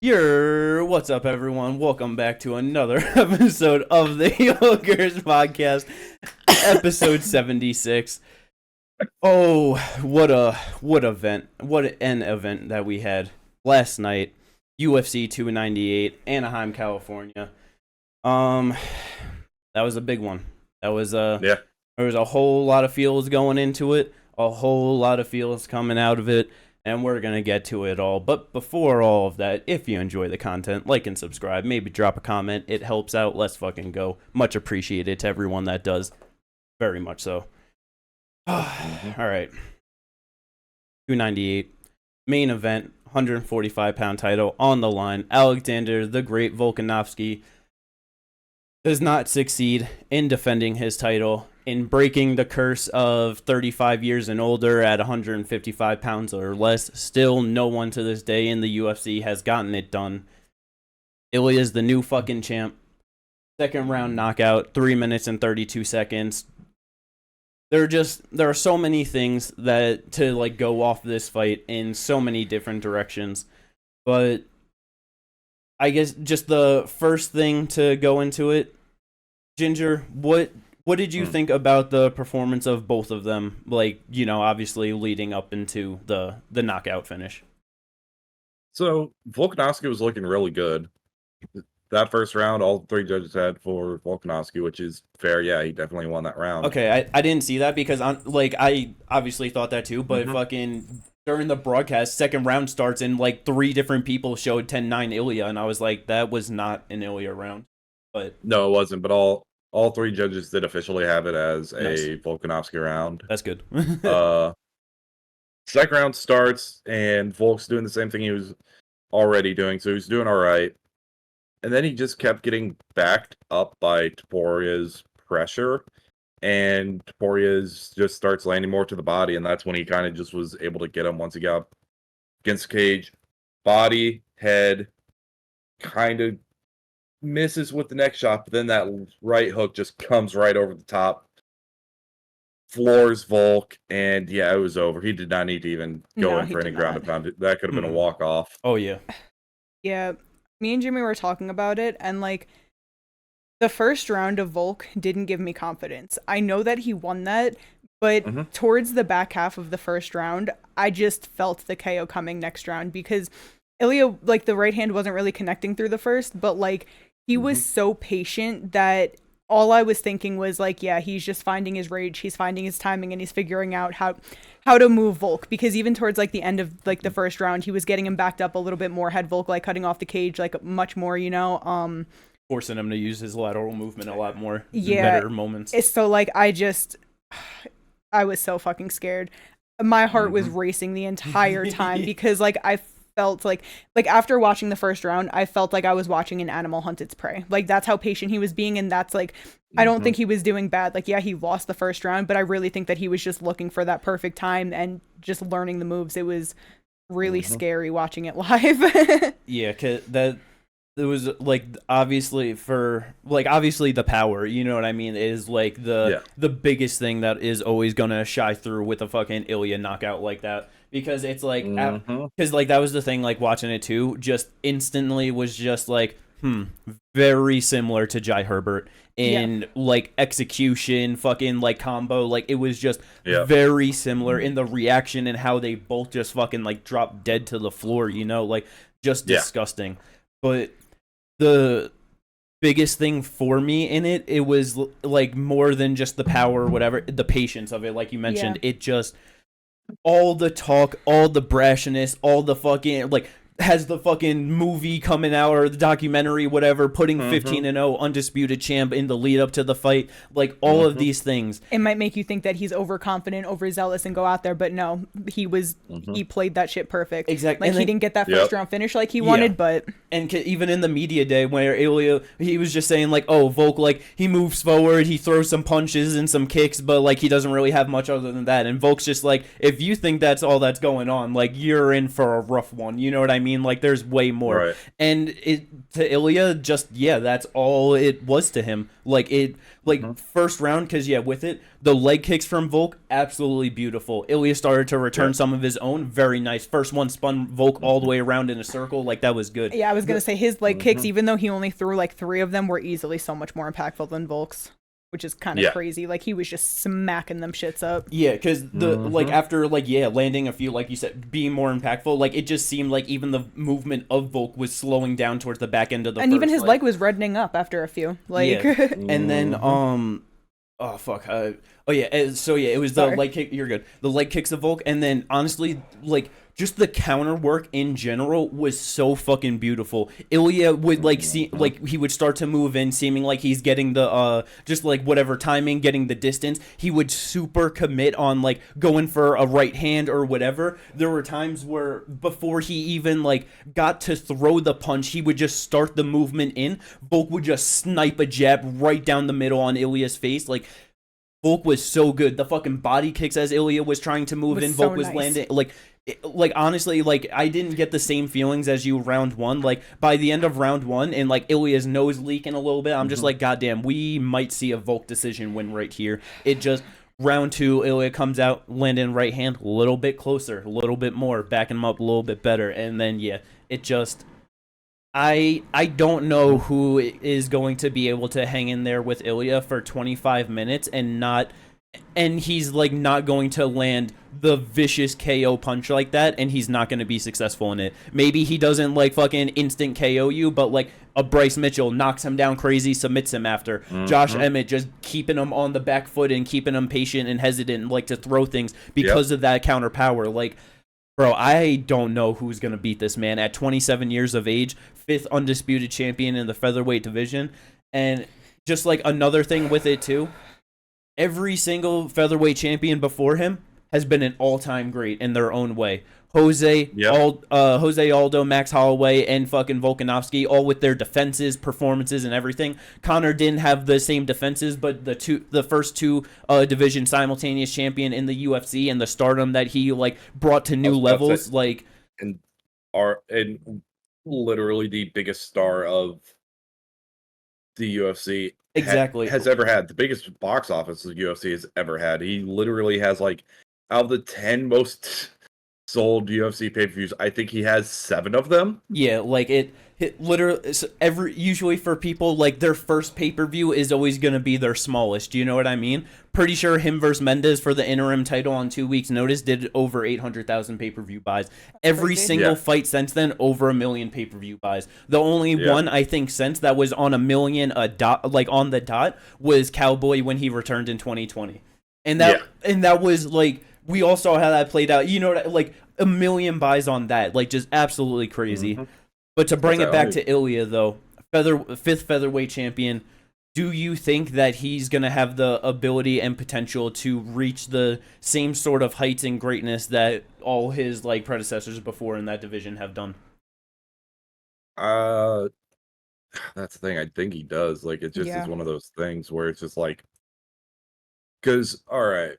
What's up, everyone? Welcome back to another episode of the Yokers podcast, episode 76. Oh, what an event that we had last night. UFC 298, Anaheim, California. That was a big one. That was Yeah. There was a whole lot of feels going into it, a whole lot of feels coming out of it. And we're going to get to it all. But before all of that, if you enjoy the content, like and subscribe. Maybe drop a comment. It helps out. Let's fucking go. Much appreciated to everyone that does. Very much so. All right. 298. Main event. 145-pound title on the line. Alexander the Great Volkanovski does not succeed in defending his title, in breaking the curse of 35 years and older at 155 pounds or less. Still, no one to this day in the UFC has gotten it done. Ilia is the new fucking champ. Second round knockout, 3 minutes and 32 seconds. There are so many things that to go off this fight in so many different directions. But I guess just the first thing to go into it, Ginger, what did you think about the performance of both of them? Obviously leading up into the knockout finish. So Volkanovski was looking really good. That first round, all three judges had for Volkanovski, which is fair. Yeah, he definitely won that round. Okay, I didn't see that because I obviously thought that too, but fucking during the broadcast, second round starts and three different people showed 10-9 Ilia, and I was like, that was not an Ilia round. But no, it wasn't. But all three judges did officially have it as a Volkanovski round. That's good. Second round starts, and Volk's doing the same thing he was already doing, so he's doing all right. And then he just kept getting backed up by Toporia's pressure, and Toporia's just starts landing more to the body, and that's when he kind of just was able to get him once he got up against the cage. Body, head, kind of misses with the next shot, but then that right hook just comes right over the top, floors Volk, and yeah, it was over. He did not need to even go in for any ground and pound. That could have been a walk-off. Oh, yeah. Yeah. Me and Jimmy were talking about it, and the first round of Volk didn't give me confidence. I know that he won that, but towards the back half of the first round, I just felt the KO coming next round because Ilia, the right hand wasn't really connecting through the first, but he was so patient that all I was thinking was yeah, he's just finding his rage, he's finding his timing, and he's figuring out how to move Volk, because even towards the end of the first round, he was getting him backed up a little bit more, had Volk cutting off the cage much more, forcing him to use his lateral movement a lot more. Yeah, better moments. It's so I was so fucking scared. My heart was racing the entire time because I felt after watching the first round, I felt like I was watching an animal hunt its prey. That's how patient he was being, and that's I don't think he was doing bad. Yeah, he lost the first round, but I really think that he was just looking for that perfect time and just learning the moves. It was really scary watching it live. Yeah, 'cause it was obviously the power, you know what I mean, is the biggest thing that is always gonna shy through with a fucking Ilia knockout like that, because it's because that was the thing, watching it too, just instantly was just very similar to Jai Herbert in execution, fucking combo, it was just very similar in the reaction and how they both just fucking dropped dead to the floor, just disgusting. But the biggest thing for me in it was more than just the power or whatever, the patience of it, you mentioned. It just, all the talk, all the brashness, all the fucking has the fucking movie coming out or the documentary, whatever, putting 15-0 undisputed champ in the lead up to the fight, all of these things. It might make you think that he's overconfident, overzealous, and go out there, but no, he played that shit perfect. Exactly. He didn't get that first round finish he wanted, but... And even in the media day where Ilia, he was just saying oh, Volk, he moves forward, he throws some punches and some kicks, but he doesn't really have much other than that. And Volk's just if you think that's all that's going on, you're in for a rough one. You know what I mean? There's way more. Right. And it to Ilia, just that's all it was to him. like first round, because with it, the leg kicks from Volk, absolutely beautiful. Ilia started to return some of his own, very nice. First one spun Volk all the way around in a circle, like that was good. Yeah, I was gonna say his leg kicks, even though he only threw like 3 of them, were easily so much more impactful than Volk's, which is kind of crazy. Like he was just smacking them shits up. Yeah, because the like after landing a few, like you said, being more impactful, like it just seemed like even the movement of Volk was slowing down towards the back end of the and even his leg was reddening up after a few. Like and then oh fuck. It was the leg kick. You're good. The leg kicks of Volk, and then honestly, like just the counter work in general was so fucking beautiful. Ilia would he would start to move in, seeming like he's getting the just like whatever timing, getting the distance. He would super commit on like going for a right hand or whatever. There were times where before he even like got to throw the punch, he would just start the movement in. Volk would just snipe a jab right down the middle on Ilia's face. Like Volk was so good. The fucking body kicks as Ilia was trying to move in, Volk was landing like honestly, like I didn't get the same feelings as you round 1. Like by the end of round 1 and like Ilia's nose leaking a little bit, I'm just like, goddamn, we might see a Volk decision win right here. It just round 2, Ilia comes out, landing right hand, a little bit closer, a little bit more, backing him up a little bit better, and then it just I don't know who is going to be able to hang in there with Ilia for 25 minutes and he's like not going to land the vicious KO punch like that, and he's not going to be successful in it. Maybe he doesn't like fucking instant KO you, but like a Bryce Mitchell knocks him down crazy, submits him after. Josh Emmett just keeping him on the back foot and keeping him patient and hesitant, like to throw things because of that counter power. Like, bro, I don't know who's going to beat this man at 27 years of age, 5th undisputed champion in the featherweight division. And just like another thing with it too, every single featherweight champion before him has been an all-time great in their own way. Jose Aldo, Max Holloway, and fucking Volkanovski, all with their defenses, performances, and everything. Conor didn't have the same defenses, but the first two division simultaneous champion in the UFC and the stardom that he like brought to new levels, and literally the biggest star of the UFC has ever had, the biggest box office the UFC has ever had. He literally has like out of the 10 most sold UFC pay-per-views, I think he has 7 of them. Yeah, like it literally usually for people like their first pay-per-view is always going to be their smallest. Do you know what I mean? Pretty sure him versus Mendes for the interim title on 2 weeks notice did over 800,000 pay-per-view buys. Every single fight since then over 1 million pay-per-view buys. The only one I think since that was on 1 million on the dot was Cowboy when he returned in 2020. And that was like we all saw how that played out. You know, like 1 million buys on that, like just absolutely crazy. But to bring it back to Ilia, though, 5th featherweight champion, do you think that he's going to have the ability and potential to reach the same sort of heights and greatness that all his like predecessors before in that division have done? That's the thing. I think he does. Like, it just is one of those things where it's just like, because, all right,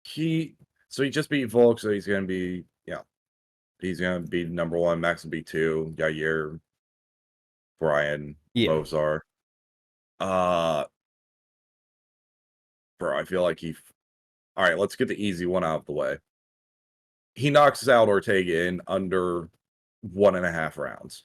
he just beat Volk, so he's going to be, he's going to be number 1, Max will be 2, Yair, Brian, Mozart. Bro, I feel like all right, let's get the easy one out of the way. He knocks out Ortega in under 1.5 rounds.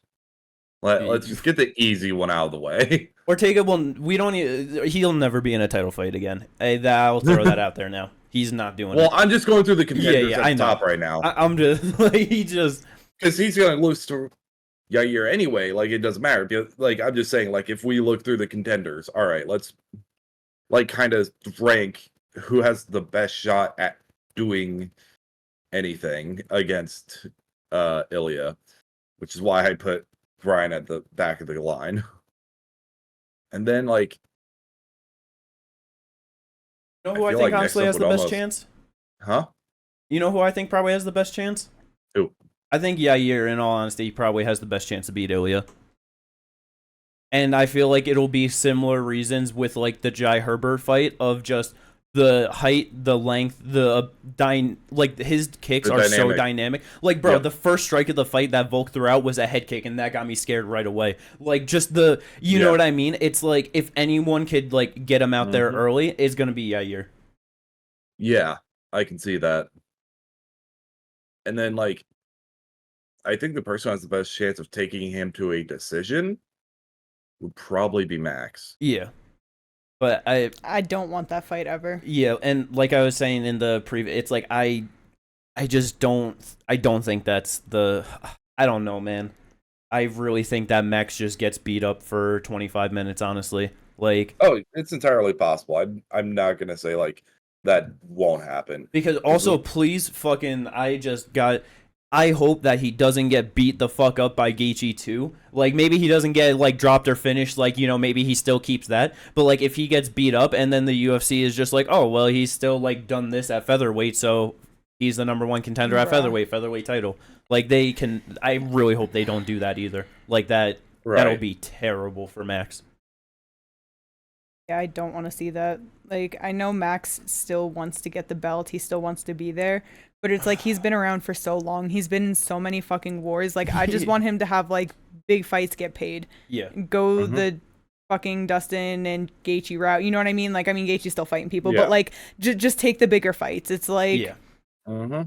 Let's just get the easy one out of the way. Ortega he'll never be in a title fight again. I'll throw that out there now. He's not doing it. Well, I'm just going through the contenders at the top right now. I'm just like because he's going to lose to Yair anyway. Like, it doesn't matter. Like, I'm just saying, like, if we look through the contenders, all right, let's like kind of rank who has the best shot at doing anything against Ilia, which is why I put Brian at the back of the line. And then, like, you know who I think honestly has the best chance? Huh? You know who I think probably has the best chance? Who? I think Yair, in all honesty, probably has the best chance to beat Ilia. And I feel like it'll be similar reasons with like the Jai Herbert fight of just the height, the length, like his kicks are so dynamic. Like, bro, the first strike of the fight that Volk threw out was a head kick, and that got me scared right away. Like, just you know what I mean? It's like if anyone could like get him out there early, it's gonna be Yair. Yeah, I can see that. And then like, I think the person who has the best chance of taking him to a decision would probably be Max. Yeah. But I don't want that fight ever. Yeah, and like I was saying in the previous, it's like I just don't think that's I don't know, man. I really think that Max just gets beat up for 25 minutes, honestly. Like, oh, it's entirely possible. I'm not gonna say like that won't happen. Because also, please fucking, I hope that he doesn't get beat the fuck up by Gaethje too. Like, maybe he doesn't get like dropped or finished. Like, you know, maybe he still keeps that. But like, if he gets beat up and then the UFC is just like, oh well, he's still like done this at featherweight, so he's the number 1 contender at featherweight title. Like, they can. I really hope they don't do that either. Like that. That'll be terrible for Max. Yeah, I don't want to see that. Like, I know Max still wants to get the belt. He still wants to be there. But it's like he's been around for so long. He's been in so many fucking wars. Like, I just want him to have, like, big fights get paid. Yeah. Go the fucking Dustin and Gaethje route. You know what I mean? Like, I mean, Gaethje's still fighting people. But, like, just take the bigger fights. It's like... Yeah.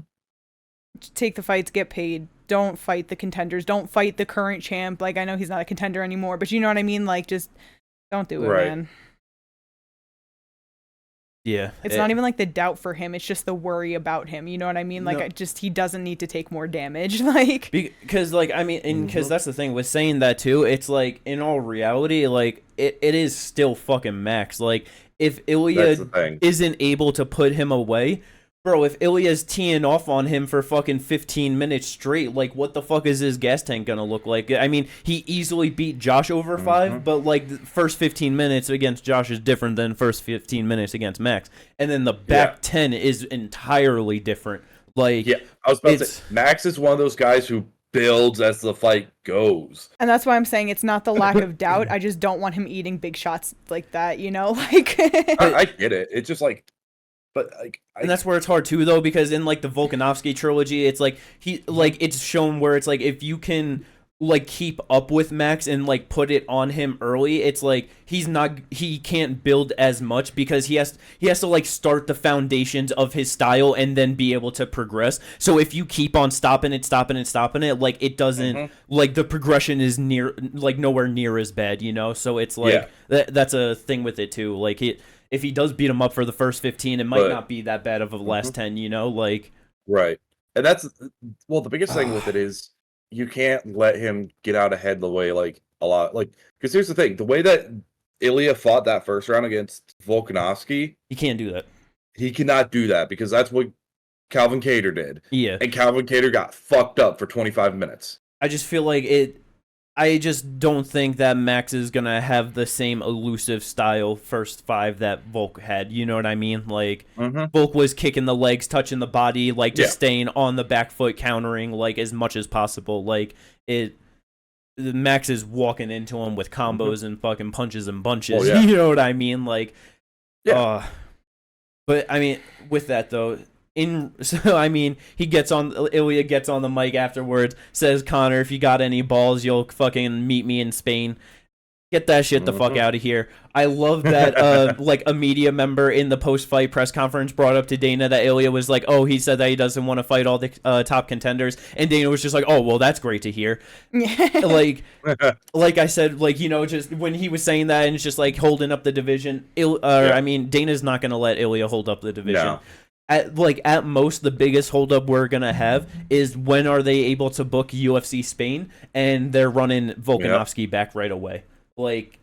Take the fights, get paid. Don't fight the contenders. Don't fight the current champ. Like, I know he's not a contender anymore. But you know what I mean? Like, just don't do it, man. Yeah. It's not even like the doubt for him. It's just the worry about him. You know what I mean? Like, he doesn't need to take more damage. Like, because, like, I mean, because that's the thing with saying that too. It's like, in all reality, like, it is still fucking Max. Like, if Ilia isn't able to put him away, bro, if Ilia's teeing off on him for fucking 15 minutes straight, like, what the fuck is his gas tank gonna look like? I mean, he easily beat Josh over 5, but, like, the first 15 minutes against Josh is different than first 15 minutes against Max. And then the back 10 is entirely different. Like, yeah, I was about to say, Max is one of those guys who builds as the fight goes. And that's why I'm saying it's not the lack of doubt. I just don't want him eating big shots like that, you know? Like, I get it. It's just like, but like, and that's where it's hard too, though, because in like the Volkanovski trilogy, it's like it's shown where it's like if you can like keep up with Max and like put it on him early, it's like he can't build as much because he has to like start the foundations of his style and then be able to progress. So if you keep on stopping it, like it doesn't like the progression is nowhere near as bad, you know. So it's like that's a thing with it too. Like if he does beat him up for the first 15, it might not be that bad of a last 10, you know, like. Right. And that's, well, the biggest thing with it is you can't let him get out ahead the way, like, a lot, like, because here's the thing, the way that Ilia fought that first round against Volkanovski. He can't do that. He cannot do that because that's what Calvin Kattar did. Yeah. And Calvin Kattar got fucked up for 25 minutes. I just feel like I just don't think that Max is going to have the same elusive style first 5 that Volk had. You know what I mean? Like, Volk was kicking the legs, touching the body, like, just staying on the back foot, countering, like, as much as possible. Like, Max is walking into him with combos and fucking punches and bunches. Oh, yeah. You know what I mean? Like, but, I mean, with that, though... I mean, Ilia gets on the mic afterwards, says, Connor, if you got any balls, you'll fucking meet me in Spain. Get that shit the fuck out of here. I love that, like, a media member in the post-fight press conference brought up to Dana that Ilia was like, oh, he said that he doesn't want to fight all the top contenders. And Dana was just like, oh, well, that's great to hear. like I said, like, you know, just when he was saying that and it's just, like, holding up the division, I mean, Dana's not going to let Ilia hold up the division. No. At most, the biggest holdup we're gonna have is when are they able to book UFC Spain, and they're running Volkanovski back right away. Like,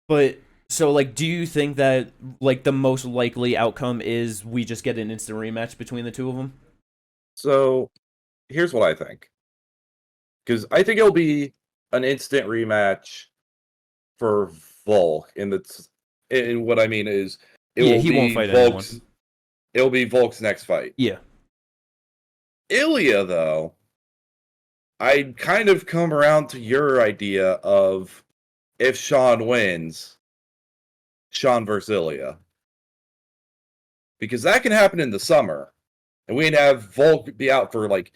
but so like, do you think that like the most likely outcome is we just get an instant rematch between the two of them? So, here's what I think, because I think it'll be an instant rematch for Volk. And what I mean is, he won't fight anyone. It'll be Volk's next fight. Yeah. Ilia, though, I kind of come around to your idea of if Sean wins, Sean versus Ilia. because that can happen in the summer, and we'd have Volk be out for like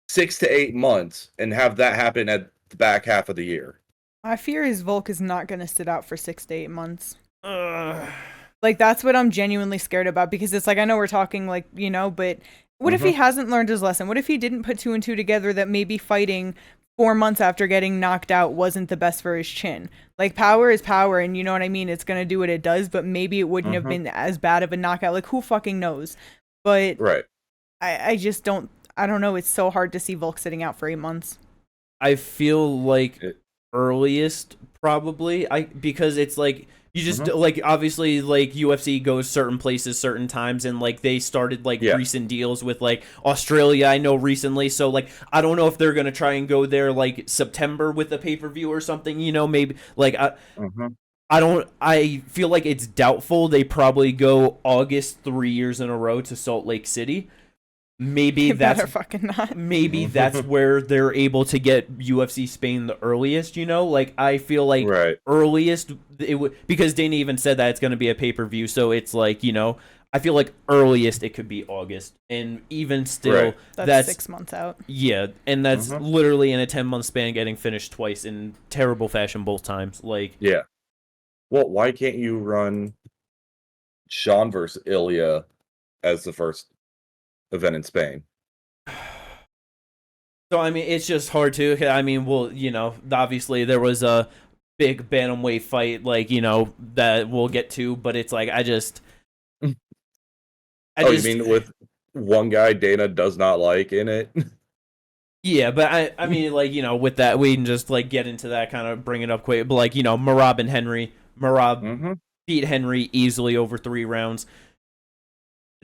6 to 8 months, and have that happen at the back half of the year. My fear is Volk is not going to sit out for 6 to 8 months. Like, that's what I'm genuinely scared about, because it's like, I know we're talking, like, you know, but what if he hasn't learned his lesson? What if he didn't put 2 and 2 together, that maybe fighting 4 months after getting knocked out wasn't the best for his chin? Like, power is power, and you know what I mean? It's going to do what it does, but maybe it wouldn't have been as bad of a knockout. Like, who fucking knows? But I just don't, I don't know. It's so hard to see Volk sitting out for 8 months. I feel like earliest, probably, because it's like, you just, like, obviously, like, UFC goes certain places, certain times, and, like, they started, like, recent deals with, like, Australia, I know, recently, so, like, I don't know if they're gonna try and go there, like, September with a pay-per-view or something, you know, maybe, like, I feel like it's doubtful they probably go August 3 years in a row to Salt Lake City. Maybe that's fucking not. Maybe that's where they're able to get UFC Spain the earliest, you know? Like, I feel like earliest it would, because Dana even said that it's going to be a pay-per-view, so it's like, you know, I feel like earliest it could be August, and even still that's 6 months out. Yeah, and that's literally in a 10-month span getting finished twice in terrible fashion both times. Like, well, why can't you run Sean versus Ilia as the first event in Spain? So, I mean, it's just hard to, I mean, well, you know, obviously there was a big bantamweight fight, like, you know, that we'll get to, but it's like, you mean with one guy Dana does not like in it? Yeah, but I mean, like, you know, with that, we can just, like, get into that, kind of bring it up quick, but, like, you know, Merab and Henry, beat Henry easily over 3 rounds.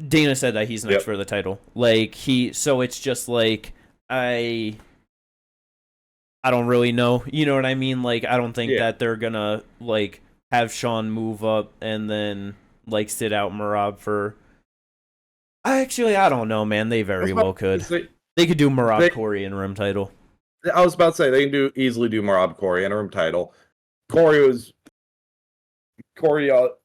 Dana said that he's next for the title. Like, so it's just like, I don't really know. You know what I mean? Like, I don't think that they're gonna, like, have Sean move up and then, like, sit out Merab for... Actually, I don't know, man. They very well could. They could do Merab Corey interim title. I was about to say, they can easily do Merab Corey interim title. Corey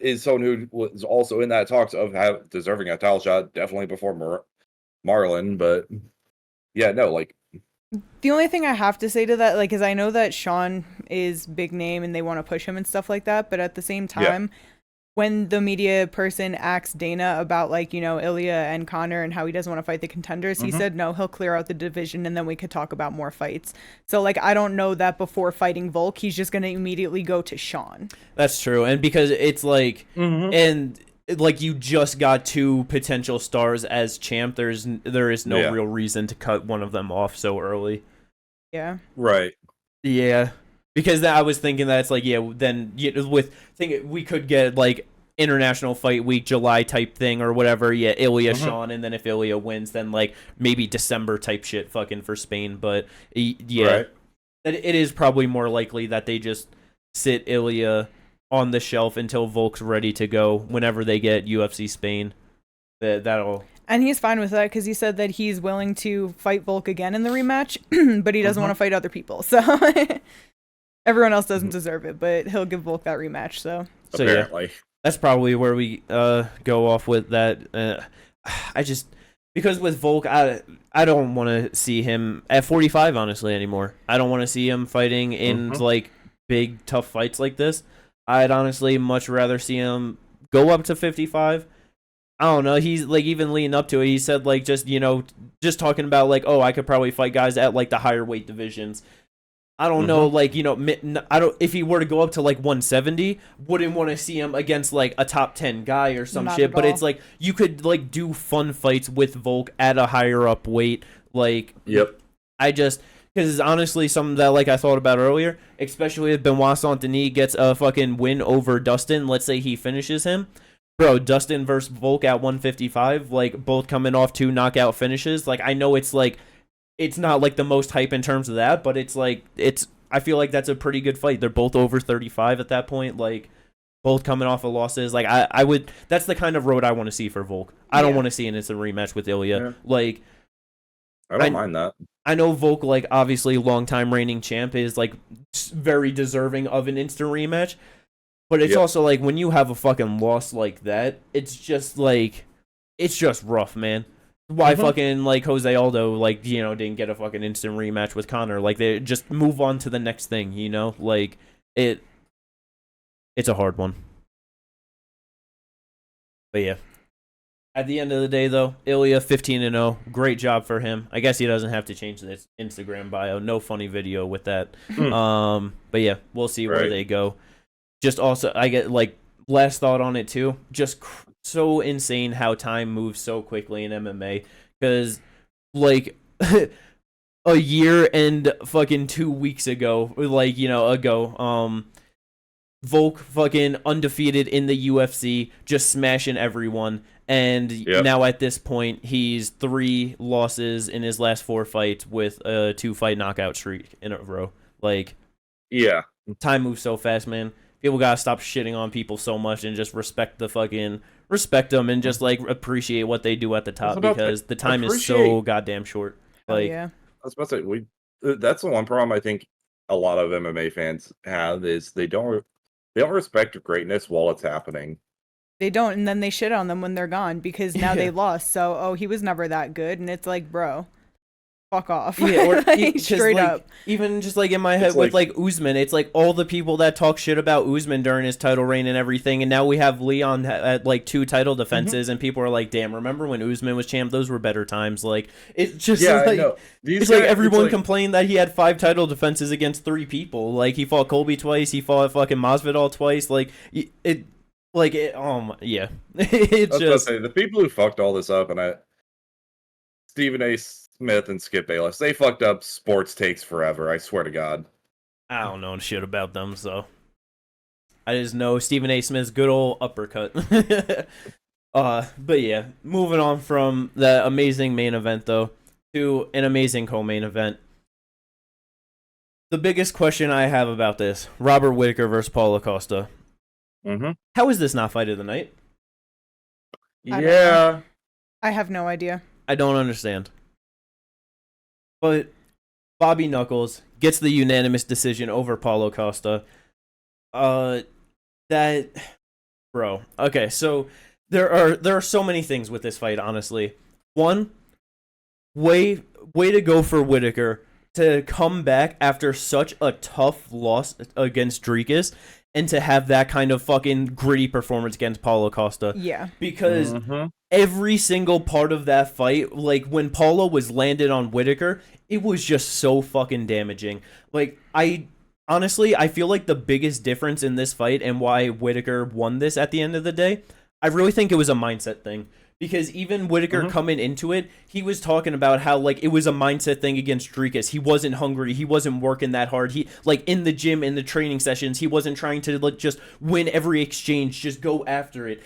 is someone who was also in that talks of deserving a title shot, definitely before Marlon, but like... The only thing I have to say to that, like, is I know that Sean is big name and they want to push him and stuff like that, but at the same time, when the media person asked Dana about, like, you know, Ilia and Connor and how he doesn't want to fight the contenders, he said no, he'll clear out the division and then we could talk about more fights. So, like, I don't know that before fighting Volk, he's just going to immediately go to Sean. That's true. And because it's like, and like, you just got 2 potential stars as champ, there is no real reason to cut one of them off so early. Yeah. Right. Yeah. Because I was thinking that it's like, then we could get, like, international fight week, July type thing or whatever. Yeah, Ilia, Sean, and then if Ilia wins, then, like, maybe December type shit fucking for Spain. But, it is probably more likely that they just sit Ilia on the shelf until Volk's ready to go whenever they get UFC Spain. That'll... And he's fine with that because he said that he's willing to fight Volk again in the rematch, but he doesn't want to fight other people. So... Everyone else doesn't deserve it, but he'll give Volk that rematch, so apparently. That's probably where we go off with that. Because with Volk, I don't want to see him at 45, honestly, anymore. I don't want to see him fighting in, like, big, tough fights like this. I'd honestly much rather see him go up to 55. I don't know. He's, like, even leading up to it, he said, like, just, you know, just talking about, like, oh, I could probably fight guys at, like, the higher weight divisions. I don't know, like, you know, if he were to go up to, like, 170, wouldn't want to see him against, like, a top 10 guy or some shit, but it's like, you could, like, do fun fights with Volk at a higher up weight, like, because honestly, something that, like, I thought about earlier, especially if Benoit Saint-Denis gets a fucking win over Dustin, let's say he finishes him, bro, Dustin versus Volk at 155, like, both coming off 2 knockout finishes, like, I know it's, like, it's not, like, the most hype in terms of that, but it's, like, I feel like that's a pretty good fight. They're both over 35 at that point, like, both coming off of losses. Like, I would, that's the kind of road I want to see for Volk. I don't want to see an instant rematch with Ilia. Like, I don't mind that. I know Volk, like, obviously, longtime reigning champ is, like, very deserving of an instant rematch, but it's also, like, when you have a fucking loss like that, it's just, like, it's just rough, man. Why fucking like Jose Aldo like didn't get a fucking instant rematch with Conor? Like they just move on to the next thing, Like it's a hard one. But yeah. At the end of the day, though, Ilia 15-0, great job for him. I guess he doesn't have to change his Instagram bio. No funny video with that. But yeah, we'll see where they go. Just also, I get like last thought on it too. Just so insane how time moves so quickly in MMA. Because like a year and fucking 2 weeks ago, Volk fucking undefeated in the UFC, just smashing everyone. And now at this point, he's 3 losses in his last 4 fights with a 2-fight knockout streak in a row. Like, time moves so fast, man. People gotta stop shitting on people so much and just respect them and just like appreciate what they do at the top because the time is so goddamn short. Like, I was about to say that's the one problem I think a lot of MMA fans have is they don't respect greatness while it's happening. They don't, and then they shit on them when they're gone because now they lost. So, he was never that good, and it's like, bro, fuck off. Yeah, or straight up. Even just like in my head with like Usman, it's like all the people that talk shit about Usman during his title reign and everything, and now we have Leon at like 2 title defenses, and people are like, damn, remember when Usman was champ? Those were better times. Like it's just it's like everyone complained that he had 5 title defenses against 3 people. Like he fought Colby twice, he fought fucking Masvidal twice. Like it. Like it, yeah. It's just the people who fucked all this up, and Stephen A. Smith and Skip Bayless, they fucked up sports takes forever. I swear to God. I don't know shit about them, so I just know Stephen A. Smith's good old uppercut. But yeah, moving on from the amazing main event though to an amazing co-main event. The biggest question I have about this: Robert Whittaker versus Paulo Costa. How is this not fight of the night? I have no idea. I don't understand. But Bobby Knuckles gets the unanimous decision over Paulo Costa. Okay, so there are so many things with this fight, honestly. One, way to go for Whittaker to come back after such a tough loss against Dricus. And to have that kind of fucking gritty performance against Paulo Costa. Yeah. Because every single part of that fight, like when Paulo was landed on Whittaker, it was just so fucking damaging. Like, I feel like the biggest difference in this fight and why Whittaker won this at the end of the day, I really think it was a mindset thing. Because even Whittaker coming into it, he was talking about how, like, it was a mindset thing against Dricus. He wasn't hungry. He wasn't working that hard. He, like, in the gym, in the training sessions, he wasn't trying to, like, just win every exchange, just go after it.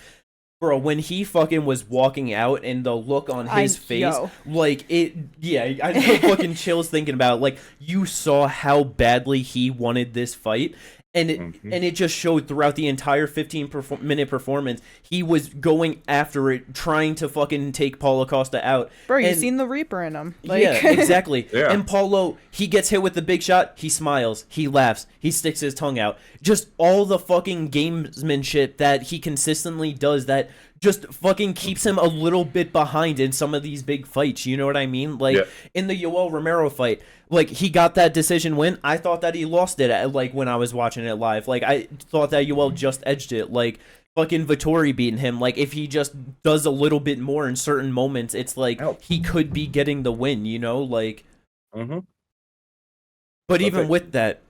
Bro, when he fucking was walking out and the look on his face, like, I had fucking chills thinking about it. Like, you saw how badly he wanted this fight. And it just showed throughout the entire 15-minute performance. He was going after it, trying to fucking take Paulo Costa out. Bro, you've seen the Reaper in him. Like... Yeah, exactly. And Paulo, he gets hit with the big shot. He smiles. He laughs. He sticks his tongue out. Just all the fucking gamesmanship that he consistently does that just fucking keeps him a little bit behind in some of these big fights. You know what I mean? Like, in the Yoel Romero fight, like, he got that decision win. I thought that he lost it, like, when I was watching it live. Like, I thought that Yoel just edged it. Like, fucking Vettori beating him. Like, if he just does a little bit more in certain moments, it's like he could be getting the win, you know? Like, but even with that,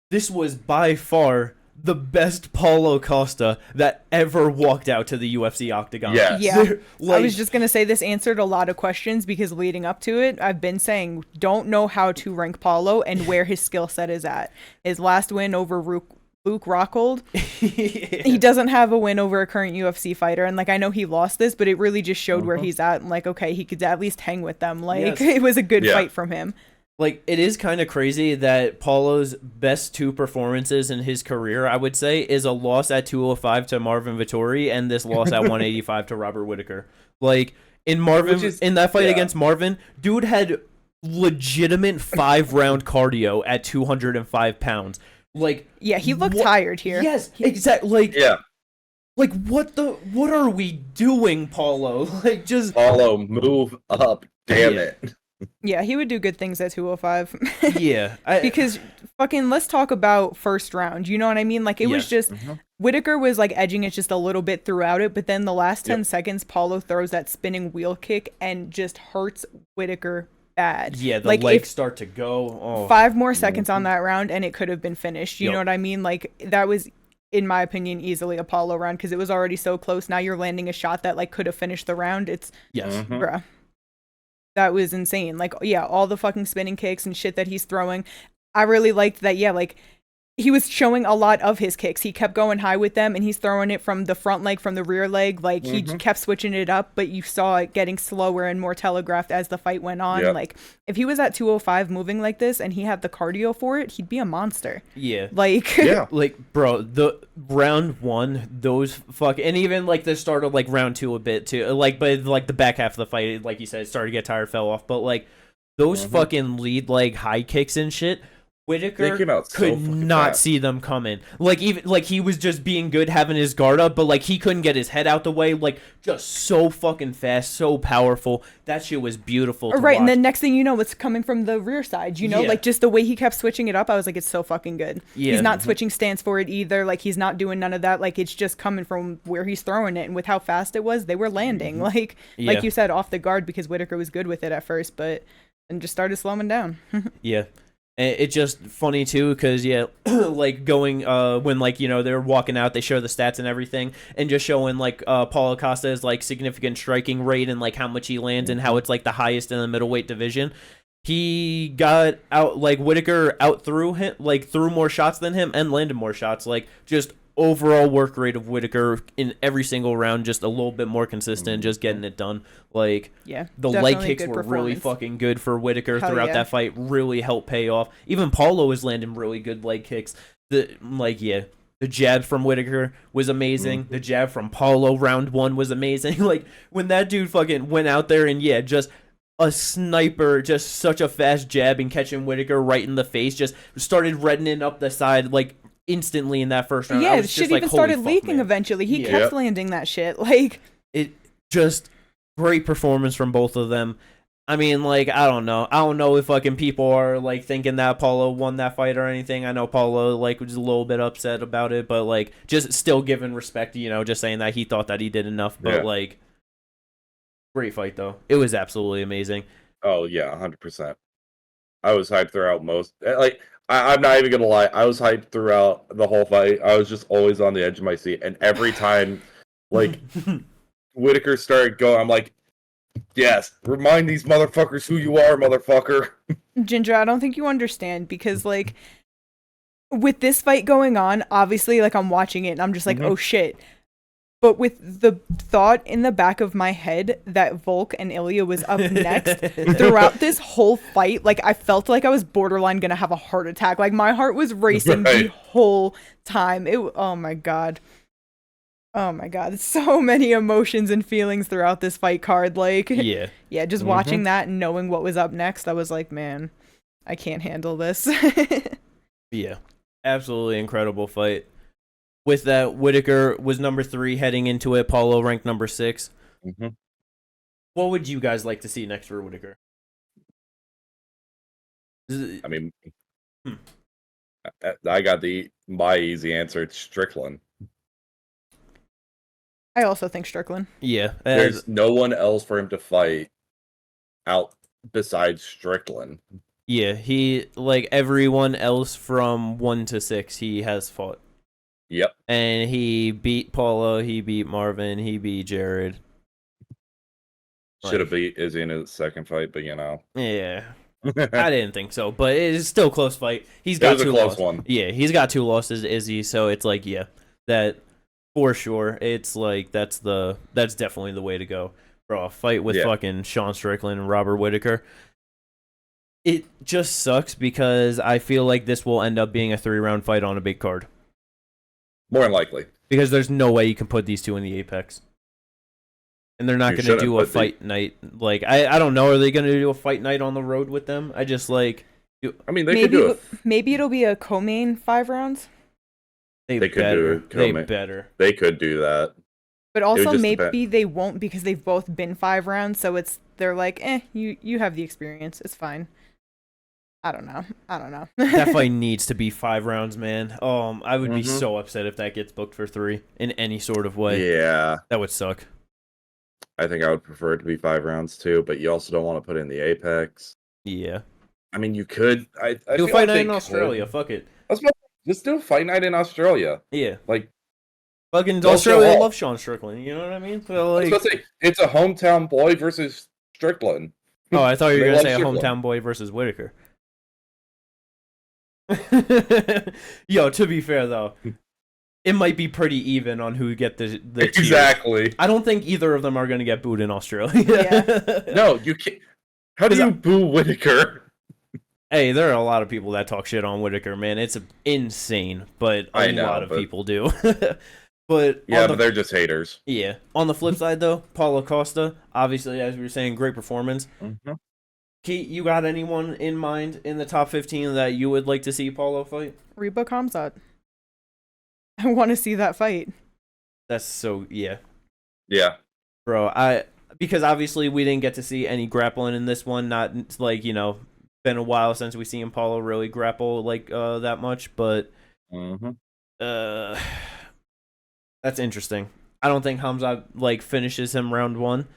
this was by far the best Paulo Costa that ever walked out to the UFC octagon. Yeah. Like, I was just going to say this answered a lot of questions because leading up to it, I've been saying don't know how to rank Paulo and where his skill set is at. His last win over Luke Rockhold, he doesn't have a win over a current UFC fighter. And, like, I know he lost this, but it really just showed where he's at. And, like, okay, he could at least hang with them. Like, it was a good fight from him. Like, it is kind of crazy that Paulo's best 2 performances in his career, I would say, is a loss at 205 to Marvin Vettori and this loss at 185 to Robert Whittaker. Like, in that fight against Marvin, dude had legitimate 5-round cardio at 205 pounds. Like, yeah, he looked tired here. Yes, exactly. Like, Like, what are we doing, Paulo? Like, just Paulo, move up, damn it. Yeah, he would do good things at 205. Yeah, because fucking let's talk about first round. You know what I mean? Like it was just Whittaker was like edging it just a little bit throughout it, but then the last 10 seconds, Paulo throws that spinning wheel kick and just hurts Whittaker bad. Yeah, the like legs start to go. Oh. 5 more seconds on that round and it could have been finished. You know what I mean? Like that was, in my opinion, easily a Paulo round because it was already so close. Now you're landing a shot that like could have finished the round. It's bruh. That was insane. Like, yeah, all the fucking spinning kicks and shit that he's throwing. I really liked that, yeah, like, he was showing a lot of his kicks. He kept going high with them, and he's throwing it from the front leg, from the rear leg. Like, he kept switching it up, but you saw it getting slower and more telegraphed as the fight went on. Like, if he was at 205 moving like this, and he had the cardio for it, he'd be a monster. Yeah. Like, like, bro, the round 1, those and even, like, the start of, like, round 2 a bit, too. Like, but, like, the back half of the fight, like you said, started to get tired, fell off. But, like, those fucking lead leg high kicks and shit, Whittaker could not see them coming. Like, even like he was just being good, having his guard up, but like he couldn't get his head out the way. Like, just so fucking fast, so powerful. That shit was beautiful. To watch. And then next thing you know, it's coming from the rear side. You know, like just the way he kept switching it up, I was like, it's so fucking good. Yeah. He's not switching stance for it either. Like he's not doing none of that. Like it's just coming from where he's throwing it, and with how fast it was, they were landing. Like you said, off the guard because Whittaker was good with it at first, but then just started slowing down. Yeah. It's just funny too, because like going when like they're walking out, they show the stats and everything, and just showing like Paulo Costa's like significant striking rate and like how much he lands and how it's like the highest in the middleweight division. He got out, like Whittaker out threw him, like threw more shots than him and landed more shots. Like just overall work rate of Whittaker in every single round, just a little bit more consistent, just getting it done. Like, the leg kicks were really fucking good for Whittaker throughout that fight. Really helped pay off. Even Paulo was landing really good leg kicks. The jab from Whittaker was amazing. The jab from Paulo round 1 was amazing. Like when that dude fucking went out there and just a sniper, just such a fast jab and catching Whittaker right in the face, just started reddening up the side like instantly in that first round. Yeah, the shit even started leaking eventually. He kept landing that shit. Like, it just great performance from both of them. I mean, like, I don't know if fucking people are like thinking that Paulo won that fight or anything. I know Paulo like was a little bit upset about it, but like just still giving respect, just saying that he thought that he did enough. But like, great fight though. It was absolutely amazing. Oh yeah, 100%. I was hyped throughout I'm not even gonna lie. I was hyped throughout the whole fight. I was just always on the edge of my seat, and every time, like, Whittaker started going, I'm like, yes, remind these motherfuckers who you are, motherfucker. Ginger, I don't think you understand, because, like, with this fight going on, obviously, like, I'm watching it, and I'm just like, oh shit. But with the thought in the back of my head that Volk and Ilia was up next, throughout this whole fight, like, I felt like I was borderline gonna have a heart attack. Like, my heart was racing the whole time. Oh my god. Oh my god. So many emotions and feelings throughout this fight card. Like, just watching that and knowing what was up next, I was like, man, I can't handle this. Yeah. Absolutely incredible fight. With that, Whittaker was number 3 heading into it. Paulo ranked number 6. What would you guys like to see next for Whittaker? I mean, I got my easy answer. It's Strickland. I also think Strickland. Yeah. There's no one else for him to fight out besides Strickland. Yeah, he, like everyone else from 1 to 6, he has fought. Yep. And he beat Paulo, he beat Marvin, he beat Jared. Should have beat Izzy in his second fight, but Yeah. I didn't think so, but it's still a close fight. He's got 2 losses. One. Yeah, he's got 2 losses, Izzy, so it's like, that for sure. It's like that's definitely the way to go. Bro, a fight with fucking Sean Strickland and Robert Whittaker. It just sucks because I feel like this will end up being a 3-round fight on a big card. More than likely. Because there's no way you can put these two in the Apex. And they're not going to do a fight night. Like, I don't know. Are they going to do a fight night on the road with them? I just, like... I mean, they could do it. Maybe it'll be a co-main 5 rounds. They could better. do They better. They could do that. But also maybe they won't because they've both been 5 rounds, so they're like, you have the experience. It's fine. I don't know. That fight needs to be 5 rounds, man. I would be so upset if that gets booked for 3 in any sort of way. Yeah. That would suck. I think I would prefer it to be 5 rounds too, but you also don't want to put in the Apex. Yeah. I mean, you could. I do a fight night in Australia. Fuck it. Just do a fight night in Australia. Yeah. Like, fucking Australia love Sean Strickland. You know what I mean? But, like, I was about to say, it's a hometown boy versus Strickland. Oh, I thought you were gonna say a hometown boy versus Whittaker. Yo, to be fair though, it might be pretty even on who get the exactly. Cheers. I don't think either of them are gonna get booed in Australia. Yeah. No, you can't. How do you boo Whittaker? Hey, there are a lot of people that talk shit on Whittaker, man. It's insane, but a lot of people do. But yeah, but they're just haters. Yeah. On the flip side, though, Paulo Costa, obviously, as we were saying, great performance. Keith, you got anyone in mind in the top 15 that you would like to see Paulo fight? Reba Kamzat. I want to see that fight. That's so, yeah. Yeah. Bro, because obviously we didn't get to see any grappling in this one. Not, like, you know, been a while since we seen Paulo really grapple, like, that much, but that's interesting. I don't think Hamza, like, finishes him round 1.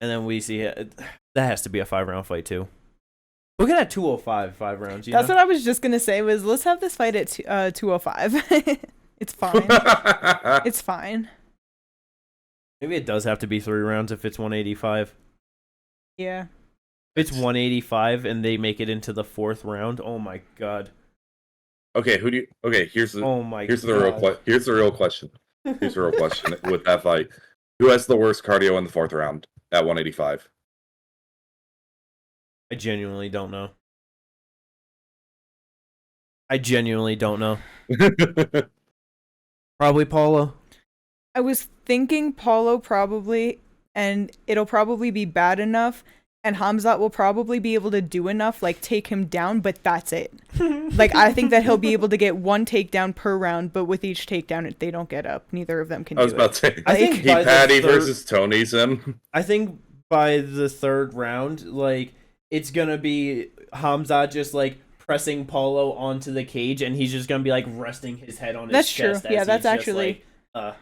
And then we see that has to be a 5-round fight too. Look at that 205 5 rounds. That's what I was just gonna say. Was let's have this fight at 205. It's fine. It's fine. Maybe it does have to be 3 rounds if it's 185. Yeah. If it's 185 and they make it into the 4th round, oh my god. Okay, here's the real question. Here's the real question with that fight. Who has the worst cardio in the 4th round at 185? I genuinely don't know. Probably Paulo. I was thinking Paulo probably, and it'll probably be bad enough, and Hamzat will probably be able to do enough, like take him down, but that's it. Like, I think that he'll be able to get 1 takedown per round, but with each takedown, if they don't get up, neither of them can do it. I was about to say, I think Patty versus Tony's him. I think by the 3rd round, like, it's gonna be Hamzat just, like, pressing Paulo onto the cage, and he's just gonna be, like, resting his head on his chest. That's true. Yeah, that's actually... Like,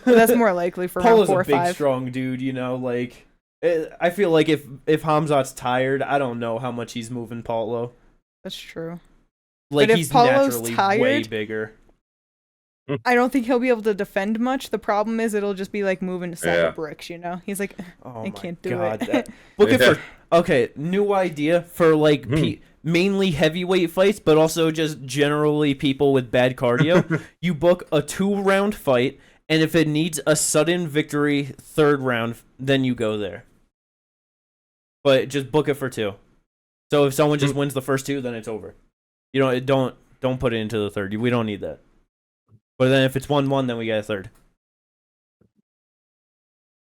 that's more likely for Paulo's round 4 or 5. a big, strong dude, you know, like... I feel like if Hamzat's tired, I don't know how much he's moving Paulo. That's true. Like, but he's if Paulo's naturally tired, way bigger. I don't think he'll be able to defend much. The problem is it'll just be like moving a sack of bricks, you know? He's like, I can't do it. Looking for... Okay, new idea for, like, mainly heavyweight fights, but also just generally people with bad cardio. You book a 2-round fight, and if it needs a sudden victory 3rd round, then you go there. But just book it for 2. So if someone just wins the first 2, then it's over. You know, don't put it into the 3rd. We don't need that. But then if it's 1-1, then we get a 3rd.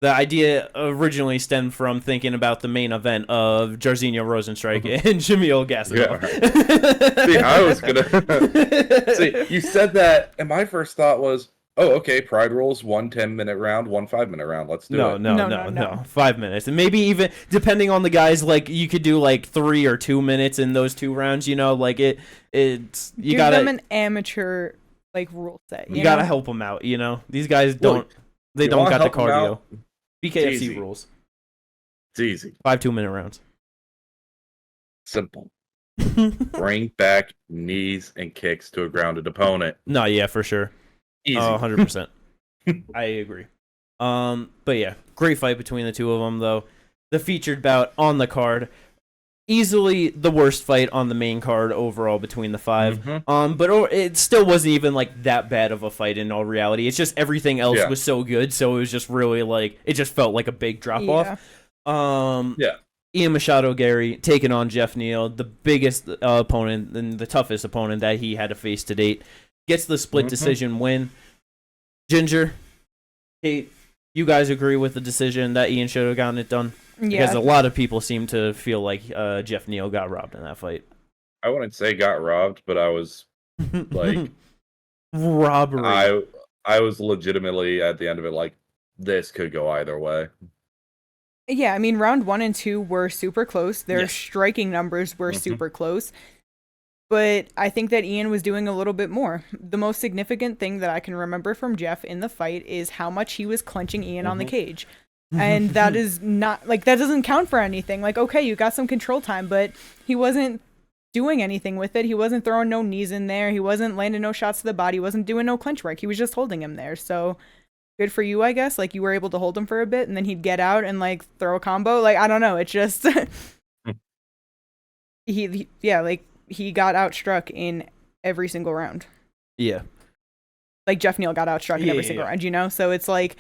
The idea originally stemmed from thinking about the main event of Jairzinho Rozenstruik and Jamil Gassador. Yeah. See, I was gonna... See, you said that, and my first thought was, oh, okay, Pride rules, 1 10-minute round, 1 5-minute round. Let's do it. No. 5 minutes. And maybe even, depending on the guys, like, you could do, like, 3 or 2 minutes in those 2 rounds, you know? Like, it's... You Give gotta... them an amateur, like, rule set, you gotta help them out, you know? These guys don't... They don't got the cardio. BKFC rules. It's easy. 5 2-minute rounds. Simple. Bring back knees and kicks to a grounded opponent. No, yeah, for sure. Easy. 100%. I agree. But yeah, great fight between the two of them, though. The featured bout on the card, easily the worst fight on the main card overall between the 5. But it still wasn't even like that bad of a fight in all reality. It's just everything else was so good, so it was just really like it just felt like a big drop off. Ian Machado Gary taking on Jeff Neal, the biggest opponent and the toughest opponent that he had to face to date. Gets the split decision win. Ginger, Kate, you guys agree with the decision that Ian should have gotten it done? Yeah. Because a lot of people seem to feel like Jeff Neal got robbed in that fight. I wouldn't say got robbed, but I was like, robbery. I was legitimately at the end of it like, this could go either way. Yeah, I mean, round 1 and 2 were super close. Their Yes. striking numbers were super close. But I think that Ian was doing a little bit more. The most significant thing that I can remember from Jeff in the fight is how much he was clenching Ian on the cage. And that is not, like, that doesn't count for anything. Like, okay, you got some control time, but he wasn't doing anything with it. He wasn't throwing no knees in there. He wasn't landing no shots to the body. He wasn't doing no clinch work. He was just holding him there. So good for you, I guess. Like, you were able to hold him for a bit, and then he'd get out and, like, throw a combo. Like, I don't know. It's just... he got outstruck in every single round. Yeah. Like, Jeff Neal got outstruck in every single round, you know? So it's like,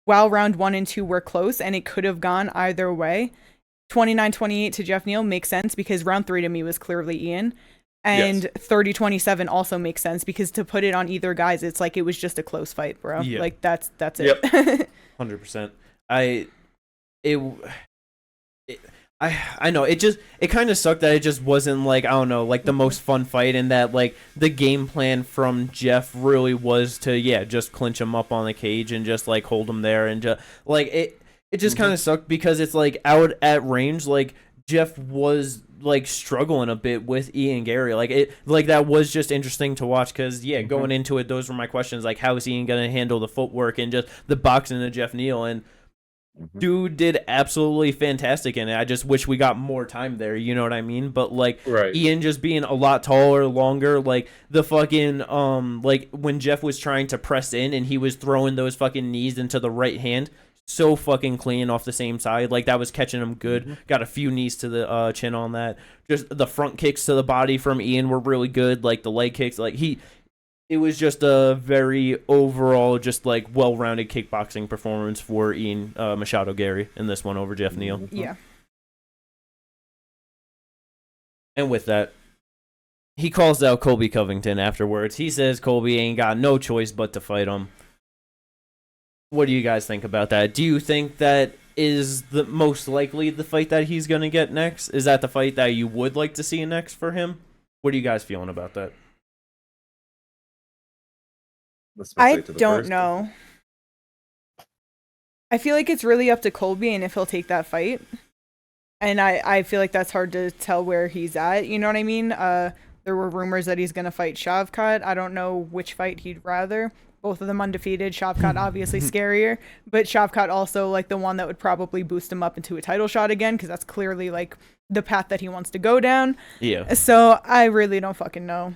while round 1 and 2 were close, and it could have gone either way, 29-28 to Jeff Neal makes sense because round 3 to me was clearly Ian. And 30-27 also makes sense because to put it on either guys, it's like it was just a close fight, bro. Yeah. Like, that's it. 100%. I know it kind of sucked that it just wasn't like, I don't know, like the most fun fight, and that like the game plan from Jeff really was to just clinch him up on the cage and just like hold him there, and just like it just kind of sucked because it's like out at range, like Jeff was like struggling a bit with Ian Gary, like that was just interesting to watch because going into it, those were my questions, like how is Ian gonna handle the footwork and just the boxing of Jeff Neal, and dude did absolutely fantastic in it. I just wish we got more time there, you know what I mean? But like Ian just being a lot taller, longer, like the fucking like when Jeff was trying to press in and he was throwing those fucking knees into the right hand, so fucking clean off the same side, like that was catching him good. Got a few knees to the chin on that. Just the front kicks to the body from Ian were really good, like the leg kicks, like it was just a very overall, just like well-rounded kickboxing performance for Ian Machado Gary in this one over Jeff Neal. Yeah. And with that, he calls out Colby Covington afterwards. He says Colby ain't got no choice but to fight him. What do you guys think about that? Do you think that is the most likely the fight that he's going to get next? Is that the fight that you would like to see next for him? What are you guys feeling about that? I don't know. I feel like it's really up to Colby and if he'll take that fight. And I feel like that's hard to tell where he's at. You know what I mean? There were rumors that he's going to fight Shavkat. I don't know which fight he'd rather. Both of them undefeated. Shavkat obviously scarier. But Shavkat also like the one that would probably boost him up into a title shot again because that's clearly like the path that he wants to go down. Yeah. So I really don't fucking know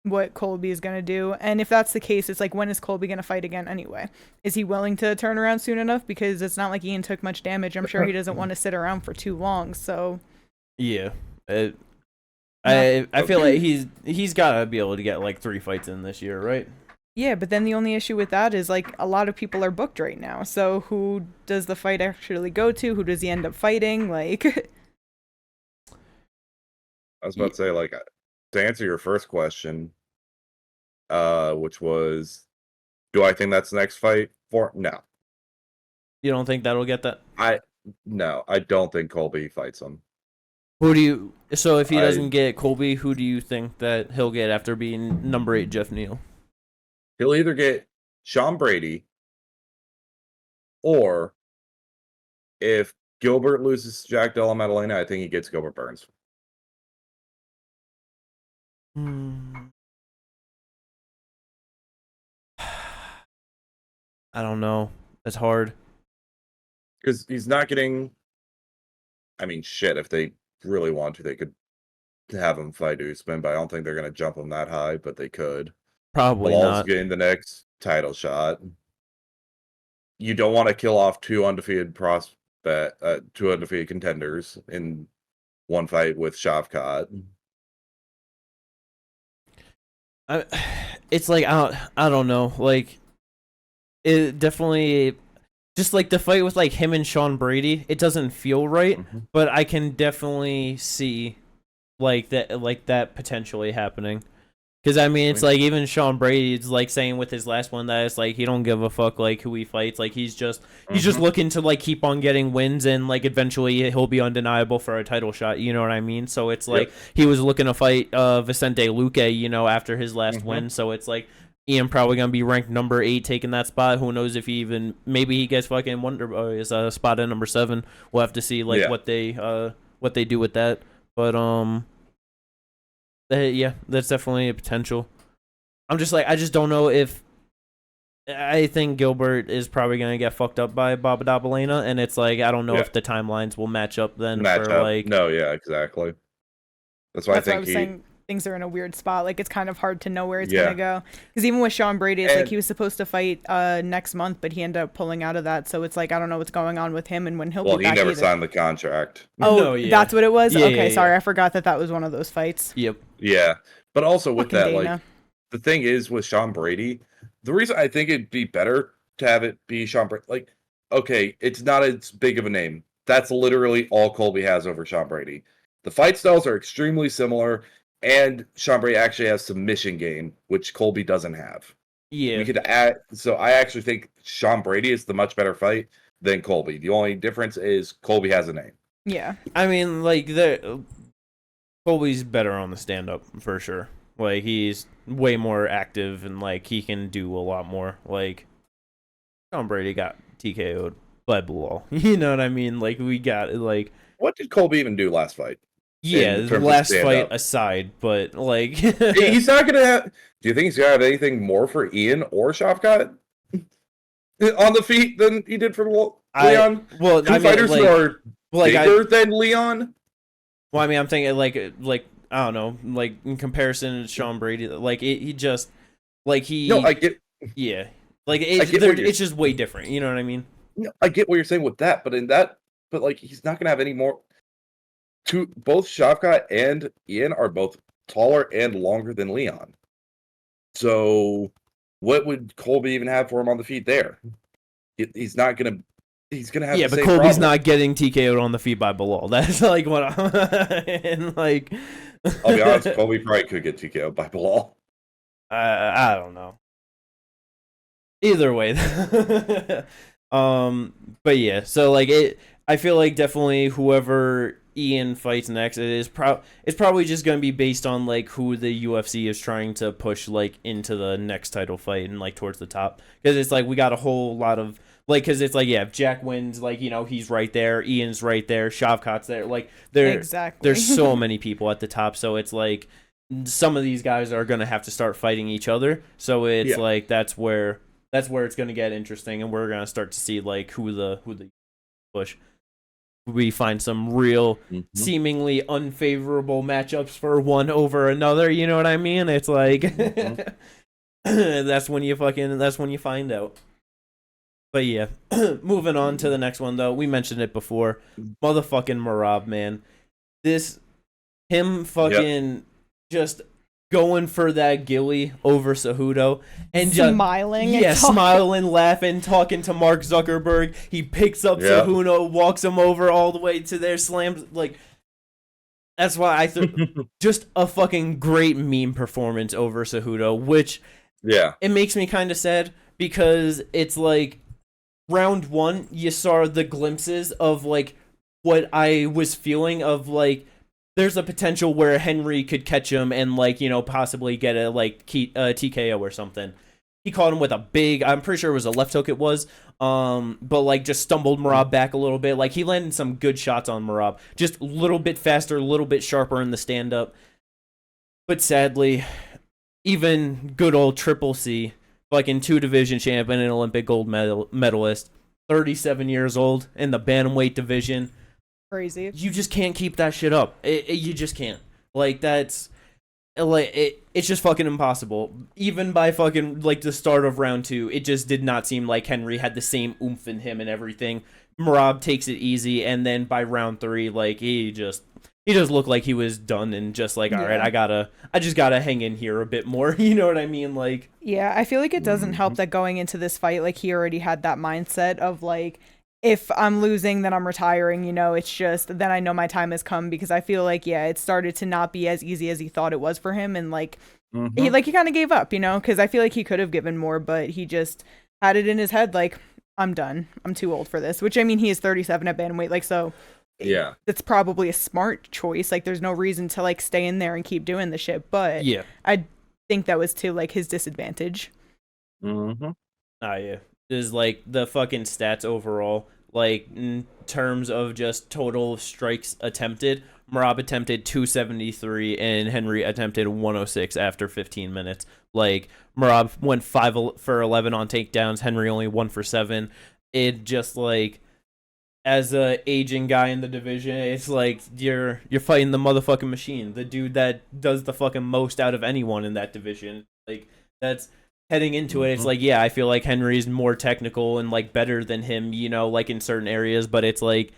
what Colby is going to do. And if that's the case, it's like, when is Colby going to fight again anyway? Is he willing to turn around soon enough? Because it's not like Ian took much damage. I'm sure he doesn't want to sit around for too long. So yeah, I feel like he's got to be able to get like 3 fights in this year, right? Yeah, but then the only issue with that is like a lot of people are booked right now. So who does the fight actually go to? Who does he end up fighting? Like, I was about to say, like, to answer your first question, which was, do I think that's the next fight for? No. You don't think that'll get that? No, I don't think Colby fights him. So if he doesn't get Colby, who do you think that he'll get after being number 8 Jeff Neal? He'll either get Sean Brady, or if Gilbert loses to Jack Della Maddalena, I think he gets Gilbert Burns. I don't know. That's hard. Because he's not getting... I mean, shit, if they really want to, they could have him fight Usman, but I don't think they're going to jump him that high, but they could. Probably Bilal's not. Getting the next title shot. You don't want to kill off two undefeated contenders in one fight with Shavkat. It's like, I don't know. Like, it definitely, just like the fight with like him and Sean Brady, it doesn't feel right, but I can definitely see like that potentially happening. Because I mean, it's like even Sean Brady's like saying with his last one that it's like he don't give a fuck like who he fights. Like he's just looking to like keep on getting wins, and like eventually he'll be undeniable for a title shot. You know what I mean? So it's like he was looking to fight Vicente Luque, you know, after his last win. So it's like Ian probably gonna be ranked number 8, taking that spot. Who knows if he even maybe he gets fucking is a spot at number 7. We'll have to see like what they do with that. But yeah, that's definitely a potential. I'm just like I just don't know if I think Gilbert is probably gonna get fucked up by Babadobalena, and it's like I don't know if the timelines will match up then. Like no, yeah, exactly. That's why I was saying things are in a weird spot. Like it's kind of hard to know where it's gonna go. Because even with Sean Brady, it's like he was supposed to fight next month, but he ended up pulling out of that. So it's like I don't know what's going on with him and when he'll be back. Well, he never signed the contract. Oh, no, that's what it was. Okay, sorry, I forgot that was one of those fights. Yep. Yeah, but also with that, like the thing is with Sean Brady, the reason I think it'd be better to have it be Sean Brady, like, okay, it's not as big of a name. That's literally all Colby has over Sean Brady. The fight styles are extremely similar. And Sean Brady actually has submission game, which Colby doesn't have. Yeah. We could add. So I actually think Sean Brady is the much better fight than Colby. The only difference is Colby has a name. Yeah. I mean, like Colby's better on the stand up for sure. Like he's way more active and like he can do a lot more. Like Sean Brady got TKO'd by Bilal. You know what I mean? Like we got like. What did Colby even do last fight? Yeah, the last fight aside, but like he's not gonna have. Do you think he's gonna have anything more for Ian or Shavkat on the feet than he did for Leon? Fighters who are bigger than Leon. Well, I mean, I'm thinking like I don't know, like in comparison to Sean Brady, like he just like he. No, I get. Yeah, like it's just way different. You know what I mean? No, I get what you're saying with that, but like he's not gonna have any more. Both Shavkat and Ian are both taller and longer than Leon. So, what would Colby even have for him on the feet there? He's not gonna. He's gonna have. Yeah, but Colby's not getting TKO'd on the feet by Bilal. That's like what I'm and like. I'll be honest. Colby probably could get TKO'd by Bilal. I don't know. Either way, but yeah. So like it, I feel like definitely whoever Ian fights next, it's probably just going to be based on like who the UFC is trying to push like into the next title fight and like towards the top, because it's like we got a whole lot of like, because it's like if Jack wins, like, you know, he's right there, Ian's right there, Shavkat's there, like there's so many people at the top, so it's like some of these guys are going to have to start fighting each other, so it's like that's where it's going to get interesting, and we're going to start to see like who the push. We find some real seemingly unfavorable matchups for one over another, you know what I mean? It's like that's when you find out. But yeah, moving on to the next one though. We mentioned it before. Motherfucking Merab, man. Him fucking just going for that gilly over Cejudo and just smiling, smiling, laughing, talking to Mark Zuckerberg. He picks up Cejudo, walks him over all the way to their slams. Like that's why I thought just a fucking great meme performance over Cejudo, which it makes me kind of sad because it's like round one, you saw the glimpses of like what I was feeling of like. There's a potential where Henry could catch him and, like, you know, possibly get a, like, TKO or something. He caught him with a big, I'm pretty sure it was a left hook it was, but, like, just stumbled Merab back a little bit. Like, he landed some good shots on Merab. Just a little bit faster, a little bit sharper in the stand-up. But sadly, even good old Triple C, fucking 2-division champion and Olympic gold medalist, 37 years old in the bantamweight division, crazy. You just can't keep that shit up. You just can't. Like that's like it's just fucking impossible. Even by fucking like the start of round 2, it just did not seem like Henry had the same oomph in him and everything. Merab takes it easy, and then by round 3, like he just looked like he was done and just like, all right, I just gotta hang in here a bit more. You know what I mean? Like I feel like it doesn't help that going into this fight, like he already had that mindset of like, if I'm losing, then I'm retiring, you know, it's just, then I know my time has come, because I feel like, it started to not be as easy as he thought it was for him, and like, he kind of gave up, you know, because I feel like he could have given more, but he just had it in his head, like, I'm done, I'm too old for this, which, I mean, he is 37 at bantamweight, like, so, it's probably a smart choice, like, there's no reason to, like, stay in there and keep doing the shit, but, I think that was to like his disadvantage. Mm-hmm. Ah, yeah. Is like the fucking stats overall, like in terms of just total strikes attempted. Merab attempted 273 and Henry attempted 106 after 15 minutes. Like Merab went 5 for 11 on takedowns. Henry only 1 for 7. It just like, as a aging guy in the division, it's like you're fighting the motherfucking machine, the dude that does the fucking most out of anyone in that division. Like that's heading into it. It's like, yeah, I feel like Henry's more technical and like better than him, you know, like in certain areas, but it's like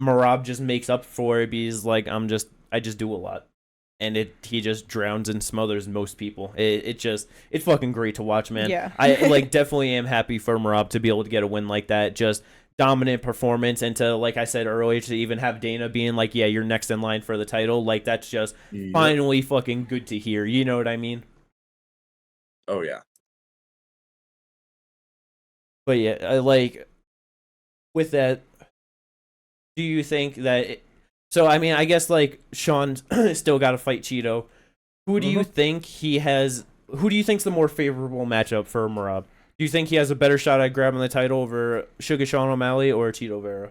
Merab just makes up for it because like I just do a lot. And he just drowns and smothers most people. It's fucking great to watch, man. Yeah. I like definitely am happy for Merab to be able to get a win like that. Just dominant performance, and to, like I said earlier, to even have Dana being like, yeah, you're next in line for the title. Like that's just finally fucking good to hear. You know what I mean? Oh yeah. But yeah, like with that, do you think that? So I mean, I guess like Sean still got to fight Cheeto. Who do you think he has? Who do you think's the more favorable matchup for Merab? Do you think he has a better shot at grabbing the title over Sugar Sean O'Malley or Cheeto Vera?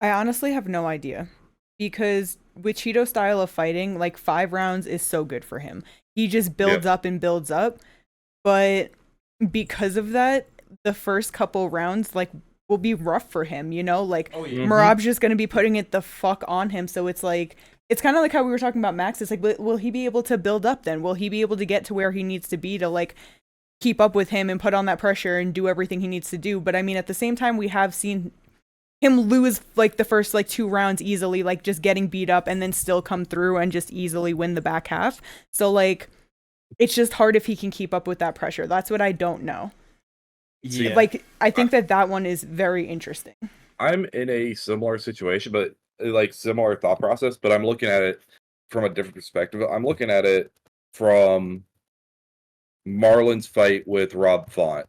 I honestly have no idea, because with Cheeto's style of fighting, like 5 rounds is so good for him. He just builds up and builds up, but because of that, the first couple rounds like will be rough for him, you know? Like Merab's just going to be putting it the fuck on him, so it's like it's kind of like how we were talking about Max. It's like, will he be able to build up then? Will he be able to get to where he needs to be to like keep up with him and put on that pressure and do everything he needs to do? But I mean, at the same time, we have seen him lose like the first like 2 rounds easily, like just getting beat up, and then still come through and just easily win the back half. So like it's just hard if he can keep up with that pressure. That's what I don't know. Yeah. Like I think that one is very interesting. I'm in a similar situation, but like similar thought process, but I'm looking at it from a different perspective. I'm looking at it from Marlon's fight with Rob Font.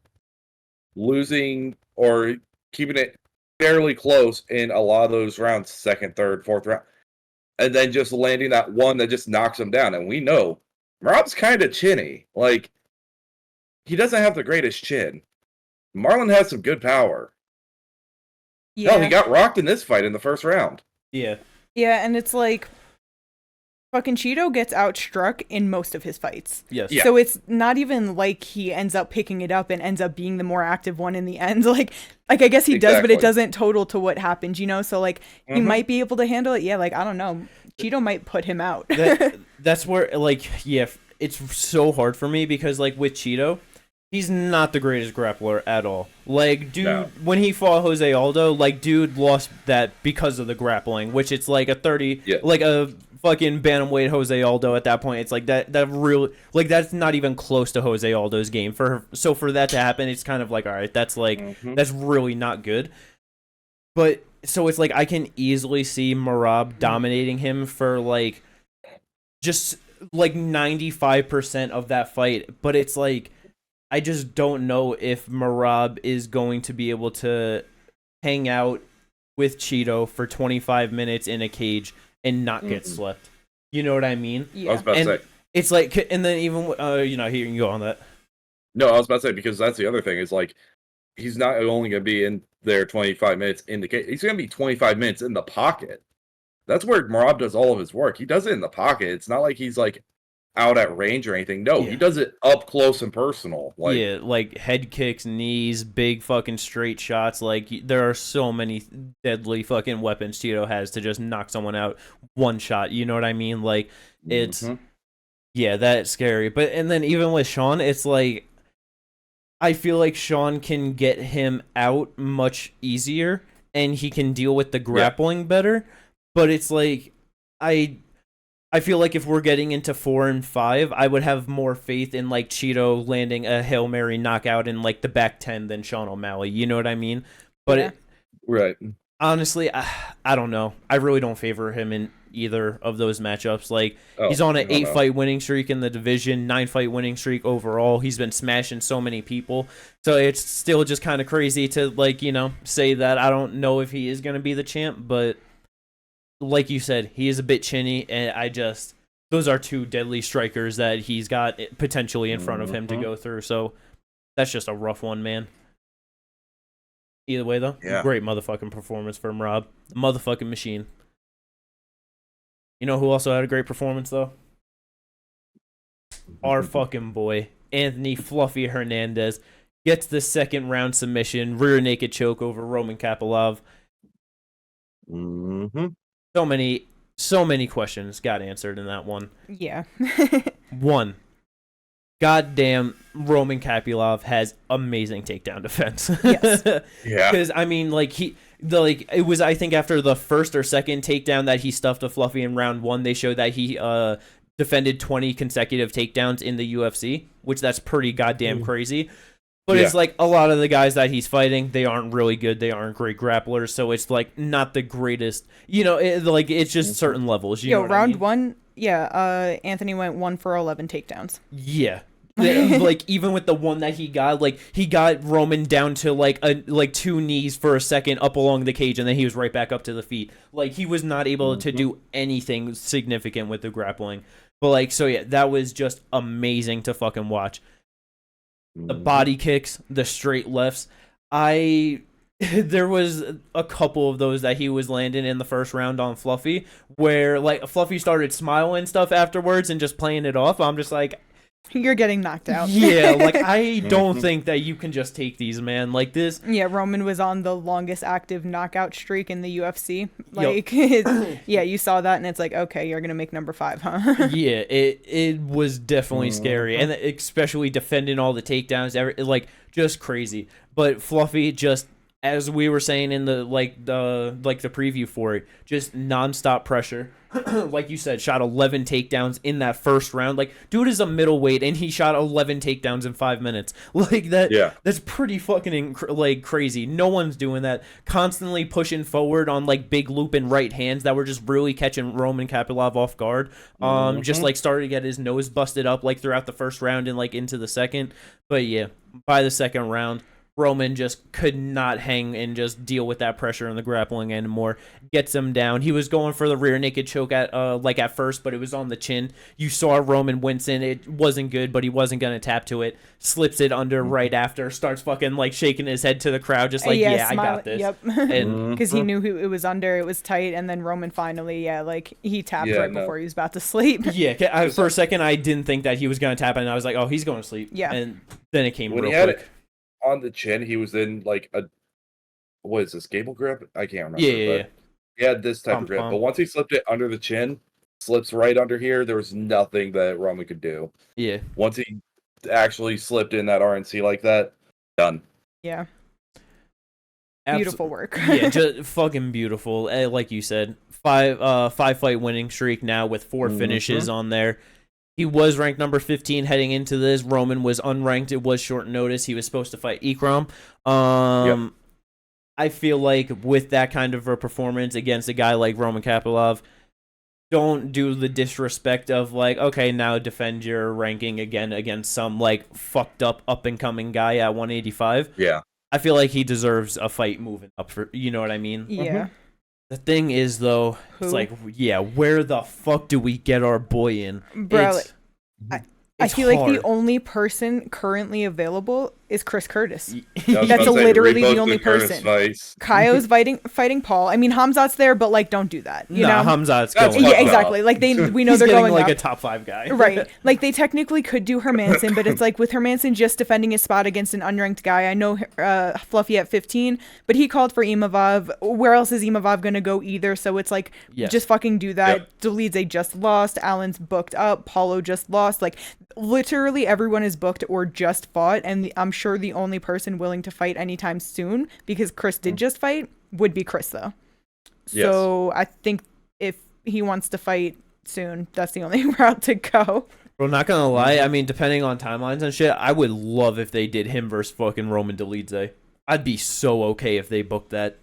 Losing or keeping it fairly close in a lot of those rounds, 2nd, 3rd, 4th round, and then just landing that one that just knocks him down. And we know Rob's kind of chinny. Like, he doesn't have the greatest chin. Marlon has some good power. Yeah. Hell, he got rocked in this fight in the first round. Yeah. Yeah, and it's like fucking Cheeto gets outstruck in most of his fights. Yes. Yeah. So it's not even like he ends up picking it up and ends up being the more active one in the end. Like I guess he does, but it doesn't total to what happened, you know? So like he might be able to handle it. Yeah, like I don't know. Cheeto might put him out. That's where like, yeah, it's so hard for me because like with Cheeto, he's not the greatest grappler at all. Like, dude, when he fought Jose Aldo, like, dude lost that because of the grappling, which it's like a 30, like a fucking bantamweight Jose Aldo at that point. It's like that really, like, that's not even close to Jose Aldo's game. So for that to happen, it's kind of like, all right, that's like, that's really not good. But, so it's like, I can easily see Merab dominating him for like, just like 95% of that fight. But it's like, I just don't know if Merab is going to be able to hang out with Cheeto for 25 minutes in a cage and not get slept. You know what I mean? Yeah. I was about to say. It's like, and then even, you know, here you can go on that. No, I was about to say, because that's the other thing, is like, he's not only going to be in there 25 minutes in the cage, he's going to be 25 minutes in the pocket. That's where Merab does all of his work. He does it in the pocket. It's not like he's like out at range or anything. No, he does it up close and personal. Like, yeah, like head kicks, knees, big fucking straight shots. Like there are so many deadly fucking weapons Cheeto has to just knock someone out one shot. You know what I mean? Like it's yeah, that's scary. But and then even with Sean, it's like I feel like Sean can get him out much easier and he can deal with the grappling better. But it's like I feel like if we're getting into 4 and 5, I would have more faith in like Cheeto landing a Hail Mary knockout in like the back 10 than Sean O'Malley. You know what I mean? But honestly, I don't know. I really don't favor him in either of those matchups. Like he's on an 8-fight winning streak in the division, 9-fight winning streak overall. He's been smashing so many people. So it's still just kind of crazy to like, you know, say that I don't know if he is going to be the champ, but like you said, he is a bit chinny, and those are two deadly strikers that he's got potentially in front of him to go through. So that's just a rough one, man. Either way, though, great motherfucking performance from Merab. Motherfucking machine. You know who also had a great performance, though? Our fucking boy, Anthony Fluffy Hernandez, gets the second round submission, rear naked choke over Roman Kapilov. So many questions got answered in that one. Yeah. One, goddamn, Roman Kapilov has amazing takedown defense. Yes. Yeah. Because I mean, like it was, I think, after the first or second takedown that he stuffed a Fluffy in round 1, they showed that he defended 20 consecutive takedowns in the UFC, which that's pretty goddamn crazy. But it's like a lot of the guys that he's fighting, they aren't really good. They aren't great grapplers, so it's like not the greatest. You know, it's just certain levels. You know what round I mean? 1, Anthony went 1 for 11 takedowns. Yeah. Like even with the one that he got Roman down to like 2 knees for a second up along the cage, and then he was right back up to the feet. Like he was not able to do anything significant with the grappling. But like, so yeah, that was just amazing to fucking watch. The body kicks, the straight lefts. There was a couple of those that he was landing in the first round on Fluffy, where like Fluffy started smiling and stuff afterwards and just playing it off. I'm just like, you're getting knocked out. Yeah, like I don't think that you can just take these, man. Like this. Yeah, Roman was on the longest active knockout streak in the UFC. Like, yeah, you saw that, and it's like, okay, you're gonna make number 5, huh? Yeah, it was definitely scary, and especially defending all the takedowns, like just crazy. But Fluffy just, as we were saying in the preview for it, just nonstop pressure. Like you said, shot 11 takedowns in that first round. Like, dude is a middleweight, and he shot 11 takedowns in 5 minutes. Like that. Yeah. That's pretty fucking crazy. No one's doing that. Constantly pushing forward on like big loop and right hands that were just really catching Roman Kapilov off guard. Just like started to get his nose busted up like throughout the first round and like into the second. But yeah, by the second round, Roman just could not hang and just deal with that pressure and the grappling anymore. Gets him down. He was going for the rear naked choke at first, but it was on the chin. You saw Roman wincing. It wasn't good, but he wasn't gonna tap to it. Slips it under right after. Starts fucking like shaking his head to the crowd, just like I got this. Yep. And because he knew it was under, it was tight, and then Roman finally, he tapped before he was about to sleep. Yeah, for a second I didn't think that he was gonna tap, and I was like, oh, he's going to sleep. Yeah, and then it came real quick. On the chin, he was in like what is this, gable grip? I can't remember. Yeah. He had this type of grip, but once he slipped it under the chin, slips right under here, there was nothing that Roman could do. Yeah. Once he actually slipped in that RNC like that, done. Yeah. Beautiful work. Yeah, just fucking beautiful. Like you said, 5 fight winning streak now with 4 finishes on there. He was ranked number 15 heading into this. Roman was unranked. It was short notice. He was supposed to fight Ikram. I feel like with that kind of a performance against a guy like Roman Kapilov, don't do the disrespect of like, okay, now defend your ranking again against some like fucked up and coming guy at 185. Yeah. I feel like he deserves a fight moving up for, you know what I mean? Yeah. The thing is, though, it's like, where the fuck do we get our boy in? Bro, I feel like the only person currently available is Chris Curtis. That's literally the only person. Kaio's fighting Paul. I mean, Hamzat's there, but like, don't do that. You know, Hamzat's going. Yeah, exactly. Like we know they're going like up. A top 5 guy, right? Like they technically could do Hermanson, but it's like with Hermanson just defending his spot against an unranked guy. I know Fluffy at 15, but he called for Imavov. Where else is Imavov gonna go either? So it's like, just fucking do that. Yep. Dolidze just lost. Allen's booked up. Paulo just lost. Like literally everyone is booked or just fought, and I'm sure the only person willing to fight anytime soon, because Chris did just fight, would be Chris though. So I think if he wants to fight soon, that's the only route to go. Well, not gonna lie, I mean, depending on timelines and shit, I would love if they did him versus fucking Roman Dolidze. I'd be so okay if they booked that.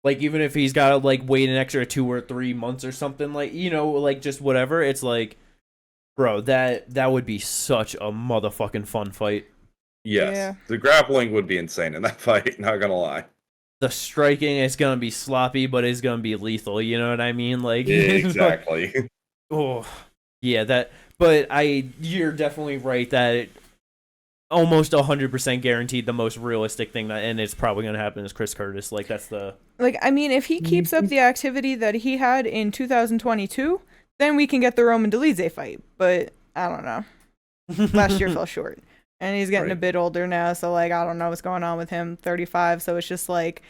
Like, even if he's gotta like wait an extra 2 or 3 months or something, like, you know, like just whatever, it's like, bro, that would be such a motherfucking fun fight. Yes. Yeah. The grappling would be insane in that fight, not gonna lie. The striking is gonna be sloppy, but it's gonna be lethal, you know what I mean? Like, exactly. Oh, Yeah, but you're definitely right that almost 100% guaranteed the most realistic thing and it's probably going to happen is Chris Curtis. Like, that's the... Like, I mean, if he keeps up the activity that he had in 2022, then we can get the Roman Dolidze fight. But, I don't know. Last year fell short. And he's getting a bit older now, so, like, I don't know what's going on with him. 35, so it's just, like,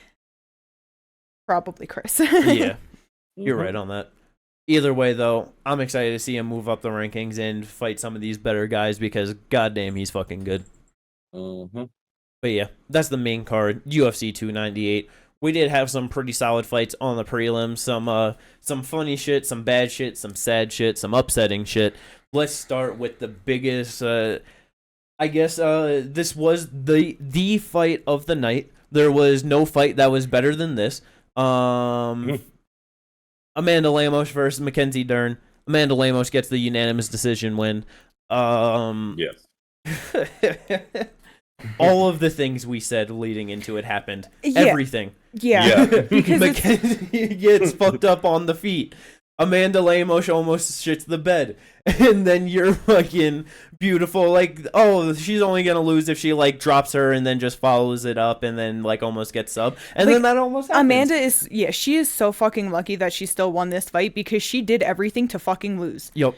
probably Chris. Yeah, you're right on that. Either way, though, I'm excited to see him move up the rankings and fight some of these better guys because, goddamn, he's fucking good. Mm-hmm. But yeah, that's the main card, UFC 298. We did have some pretty solid fights on the prelims, some funny shit, some bad shit, some sad shit, some upsetting shit. Let's start with the biggest, I guess this was the fight of the night. There was no fight that was better than this. Amanda Lemos versus Mackenzie Dern. Amanda Lemos gets the unanimous decision win. Yes. All of the things we said leading into it happened. Yeah. Everything. Yeah. Because Mackenzie gets fucked up on the feet. Amanda Lemos almost shits the bed. And then you're fucking beautiful. Like, oh, she's only going to lose if she, like, drops her and then just follows it up and then, like, almost gets sub. And like, then that almost happens. Amanda she is so fucking lucky that she still won this fight because she did everything to fucking lose. Yep.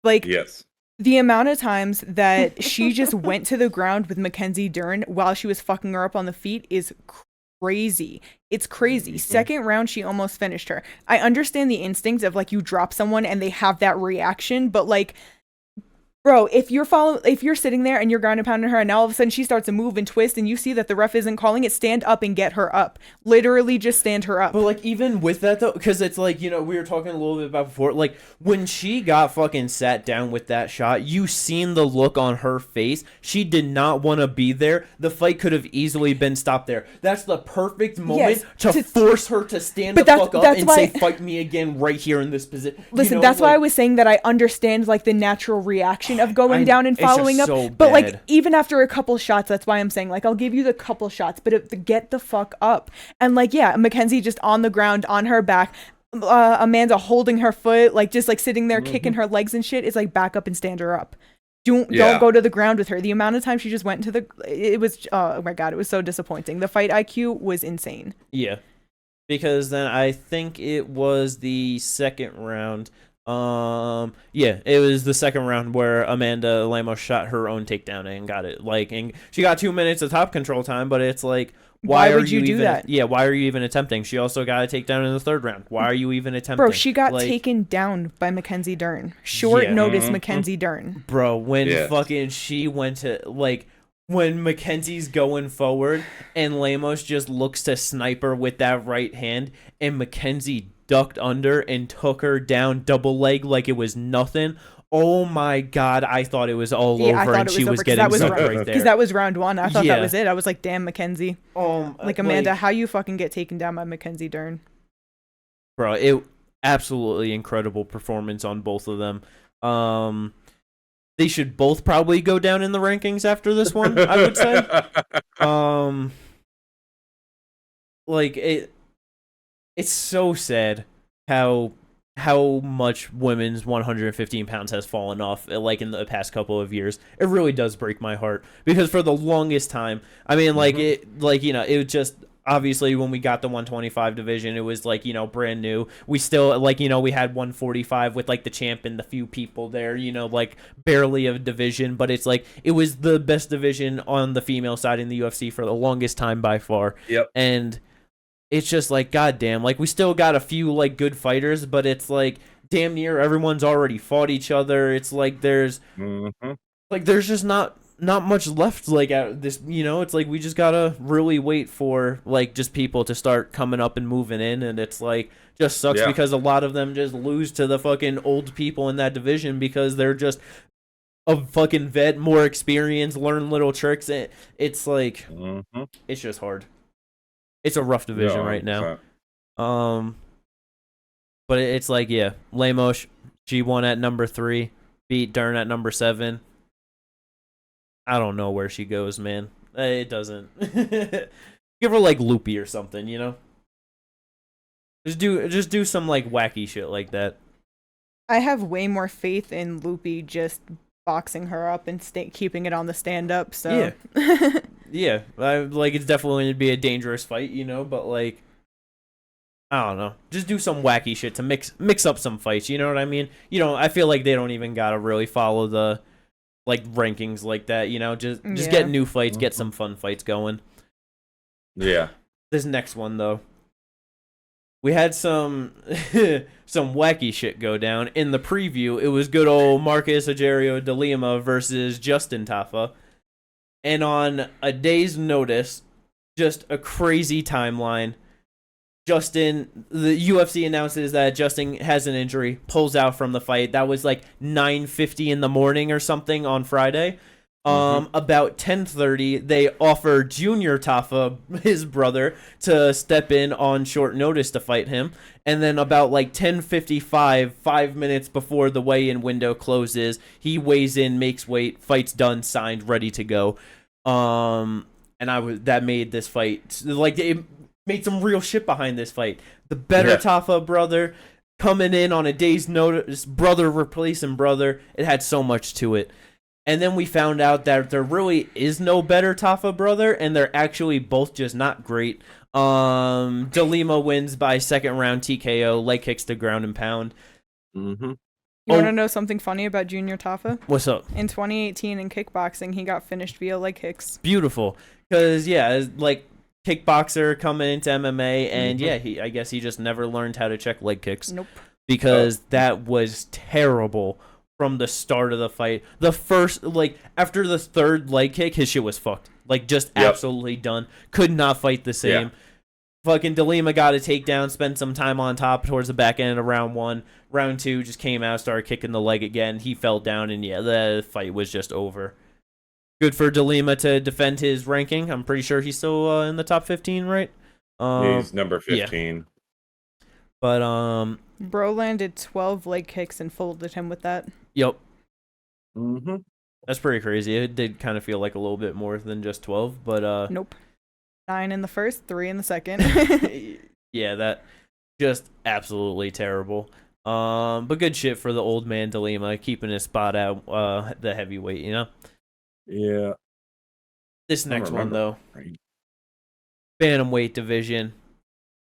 Like, yes. The amount of times that she just went to the ground with Mackenzie Dern while she was fucking her up on the feet is crazy. It's crazy. Second round, she almost finished her. I understand the instincts of, like, you drop someone and they have that reaction, but, like, bro, if you're sitting there and you're ground and pounding her and now all of a sudden she starts to move and twist and you see that the ref isn't calling it, stand up and get her up. Literally just stand her up. But, like, even with that, though, because it's like, you know, we were talking a little bit about before, like, when she got fucking sat down with that shot, you seen the look on her face. She did not want to be there. The fight could have easily been stopped there. That's the perfect moment to force her to stand the fuck up and say, fight me again right here in this position. Listen, you know, that's why I was saying that I understand, like, the natural reaction of going down and following up, so but like even after a couple shots, that's why I'm saying, like, I'll give you the couple shots, but get the fuck up. And, like, yeah, Mackenzie just on the ground on her back, Amanda holding her foot, like, just like sitting there kicking her legs and shit. Is like, back up and stand her up. Don't go to the ground with her. The amount of time she just went into it was, oh my god, it was so disappointing. The fight IQ was insane. Yeah, because then I think it was the second round. Yeah, it was the second round where Amanda Lemos shot her own takedown and got it. Like, and she got 2 minutes of top control time, but it's like, why would you do that? Yeah, why are you even attempting? She also got a takedown in the third round. Why are you even attempting? Bro, she got taken down by Mackenzie Dern. Short notice Mackenzie Dern. Bro, when fucking she went to, like, when Mackenzie's going forward and Lemos just looks to snipe her with that right hand and Mackenzie ducked under and took her down double leg like it was nothing. Oh my god, I thought it was all over and she was getting sucked right there. Because that was round one. I thought that was it. I was like, damn, Mackenzie. Like, Amanda, how you fucking get taken down by Mackenzie Dern? Bro, it absolutely incredible performance on both of them. They should both probably go down in the rankings after this one, I would say. Like, it's so sad how much women's 115 pounds has fallen off, like, in the past couple of years. It really does break my heart because for the longest time, I mean, like, it, like, you know, it was just, obviously when we got the 125 division, it was, like, you know, brand new. We still, like, you know, we had 145 with, like, the champ and the few people there, you know, like, barely a division, but it's like, it was the best division on the female side in the UFC for the longest time by far. Yep. And it's just like, goddamn, like, we still got a few, like, good fighters, but it's like, damn near everyone's already fought each other. It's like, there's like, there's just not much left, like, at this, you know. It's like, we just gotta really wait for, like, just people to start coming up and moving in, and it's like, just sucks because a lot of them just lose to the fucking old people in that division because they're just a fucking vet, more experience, learn little tricks. It's like, it's just hard. It's a rough division right now. But it's like, yeah, Lemos, she won at number 3, beat Dern at number 7. I don't know where she goes, man. It doesn't. Give her, like, loopy or something, you know? Just do some, like, wacky shit like that. I have way more faith in Loopy just boxing her up and keeping it on the stand up. So yeah, like it's definitely going to be a dangerous fight, but like I don't know, just do some wacky shit to mix up some fights. You know what I mean? I feel like they don't even gotta really follow the like rankings like that. Just get new fights, get some fun fights going. Yeah. This next one though, we had some some wacky shit go down in the preview. It was good old Marcus Ajerio de Lima versus Justin Tafa, and on a day's notice, just a crazy timeline. The UFC announces that Justin has an injury, pulls out from the fight. That was like 9:50 in the morning or something on Friday. About 10:30, they offer Junior Tafa, his brother, to step in on short notice to fight him. And then about like 10:55, 5 minutes before the weigh-in window closes, he weighs in, makes weight, fight's done, signed, ready to go. That made this fight like it made some real shit behind this fight. The better Tafa brother coming in on a day's notice, brother replacing brother. It had so much to it. And then we found out that there really is no better Tafa brother, and they're actually both just not great. De Lima wins by second round TKO, leg kicks to ground and pound. You want to know something funny about Junior Tafa? What's up? In 2018 in kickboxing, he got finished via leg kicks. Beautiful. Because, like kickboxer coming into MMA, and I guess he just never learned how to check leg kicks. Nope. Because that was terrible. From the start of the fight, the first, like, after the third leg kick, his shit was fucked. Like, just absolutely done. Could not fight the same. Yeah. Fucking De Lima got a takedown, spent some time on top towards the back end of round one. Round two, just came out, started kicking the leg again. He fell down, and the fight was just over. Good for De Lima to defend his ranking. I'm pretty sure he's still in the top 15, right? He's number 15. Yeah. But, Bro landed 12 leg kicks and folded him with that. Yep. That's pretty crazy. It did kind of feel like a little bit more than just 12, but nope. 9 in the first, 3 in the second. Yeah, that just absolutely terrible. But good shit for the old man De Lima keeping his spot at the heavyweight, Yeah. This next one though. Bantamweight division.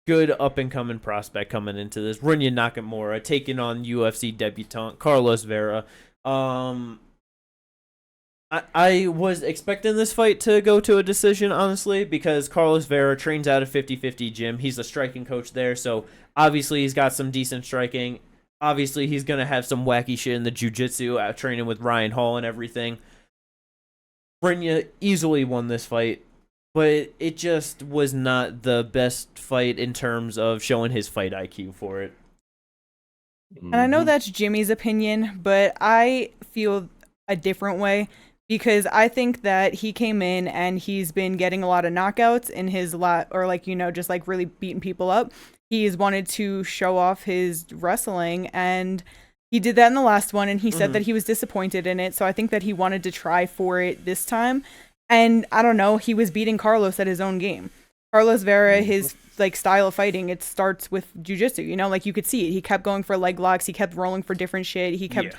Good up-and-coming prospect coming into this. Rinya Nakamura taking on UFC debutant Carlos Vera. I was expecting this fight to go to a decision, honestly, because Carlos Vera trains out of 50-50 gym. He's a striking coach there, so obviously he's got some decent striking. Obviously he's going to have some wacky shit in the jiu-jitsu, training with Ryan Hall and everything. Rinya easily won this fight. But it just was not the best fight in terms of showing his fight IQ for it. And I know that's Jimmy's opinion, but I feel a different way because I think that he came in and he's been getting a lot of knockouts in his just like really beating people up. He's wanted to show off his wrestling, and he did that in the last one, and he said that he was disappointed in it. So I think that he wanted to try for it this time. And I don't know, he was beating Carlos at his own game. Carlos Vera, his like style of fighting, it starts with jiu-jitsu, like you could see it. He kept going for leg locks, he kept rolling for different shit. He kept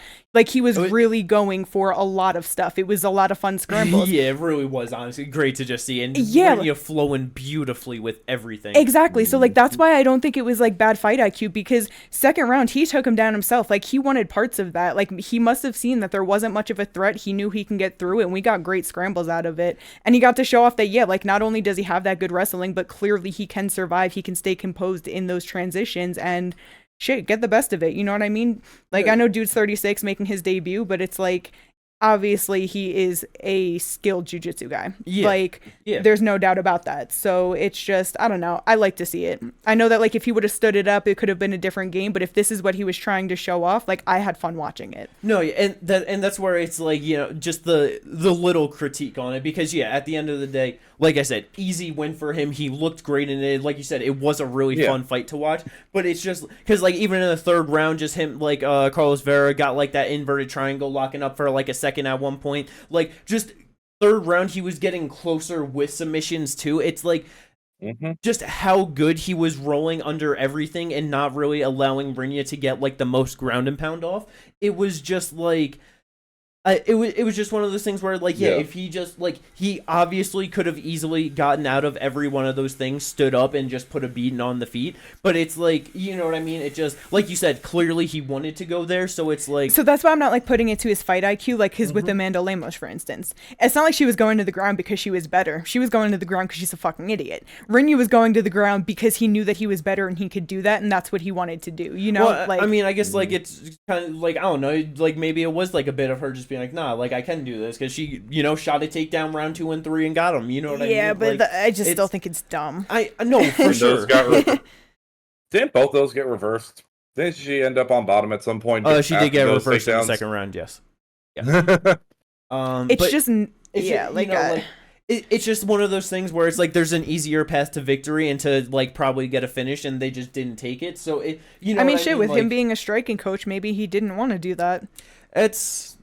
he was really going for a lot of stuff. It was a lot of fun scrambles. Yeah, it really was honestly great to just see, and you're flowing beautifully with everything. Exactly. So that's why I don't think it was like bad fight IQ, because second round he took him down himself. Like he wanted parts of that. Like he must have seen that there wasn't much of a threat. He knew he can get through it, and we got great scrambles out of it. And he got to show off that not only does he have that good wrestling, but clearly he can survive. He can stay composed in those transitions and shit, get the best of it. You know what I mean? Like, I know dude's 36 making his debut, but it's like, obviously he is a skilled jiu-jitsu guy. There's no doubt about that. So it's just, I don't know. I like to see it. I know that like if he would have stood it up, it could have been a different game. But if this is what he was trying to show off, like I had fun watching it. No, and that's where it's like, just the little critique on it, because at the end of the day, like I said, easy win for him. He looked great in it. Like you said, it was a really fun fight to watch. But it's just because like even in the third round, just him like Carlos Vera got like that inverted triangle locking up for like a second at one point. Like just third round, he was getting closer with submissions too. It's like just how good he was rolling under everything and not really allowing Rinya to get like the most ground and pound off. It was just like it was just one of those things where like if he just like he obviously could have easily gotten out of every one of those things, stood up and just put a beating on the feet, but it's like, you know what I mean, it just like you said, clearly he wanted to go there, so it's like, so that's why I'm not like putting it to his fight IQ like his with Amanda Lemos, for instance. It's not like she was going to the ground because she was better. She was going to the ground because she's a fucking idiot. Rinya was going to the ground because he knew that he was better and he could do that, and that's what he wanted to do, you know. Well, like, I mean, I guess like it's kind of like, I don't know, like maybe it was like a bit of her just being like, nah, like I can do this, because she, you know, shot a takedown round 2 and 3 and got him, you know what I mean? Yeah, but like, I just still think it's dumb. I know for sure. Didn't both those get reversed? Didn't she end up on bottom at some point? She did get reversed in the second round, yes. Yeah. It's just like, you know, like it's just one of those things where it's like there's an easier path to victory and to like probably get a finish, and they just didn't take it. So it, you know, I mean, shit, with him being a striking coach, maybe he didn't want to do that. It's.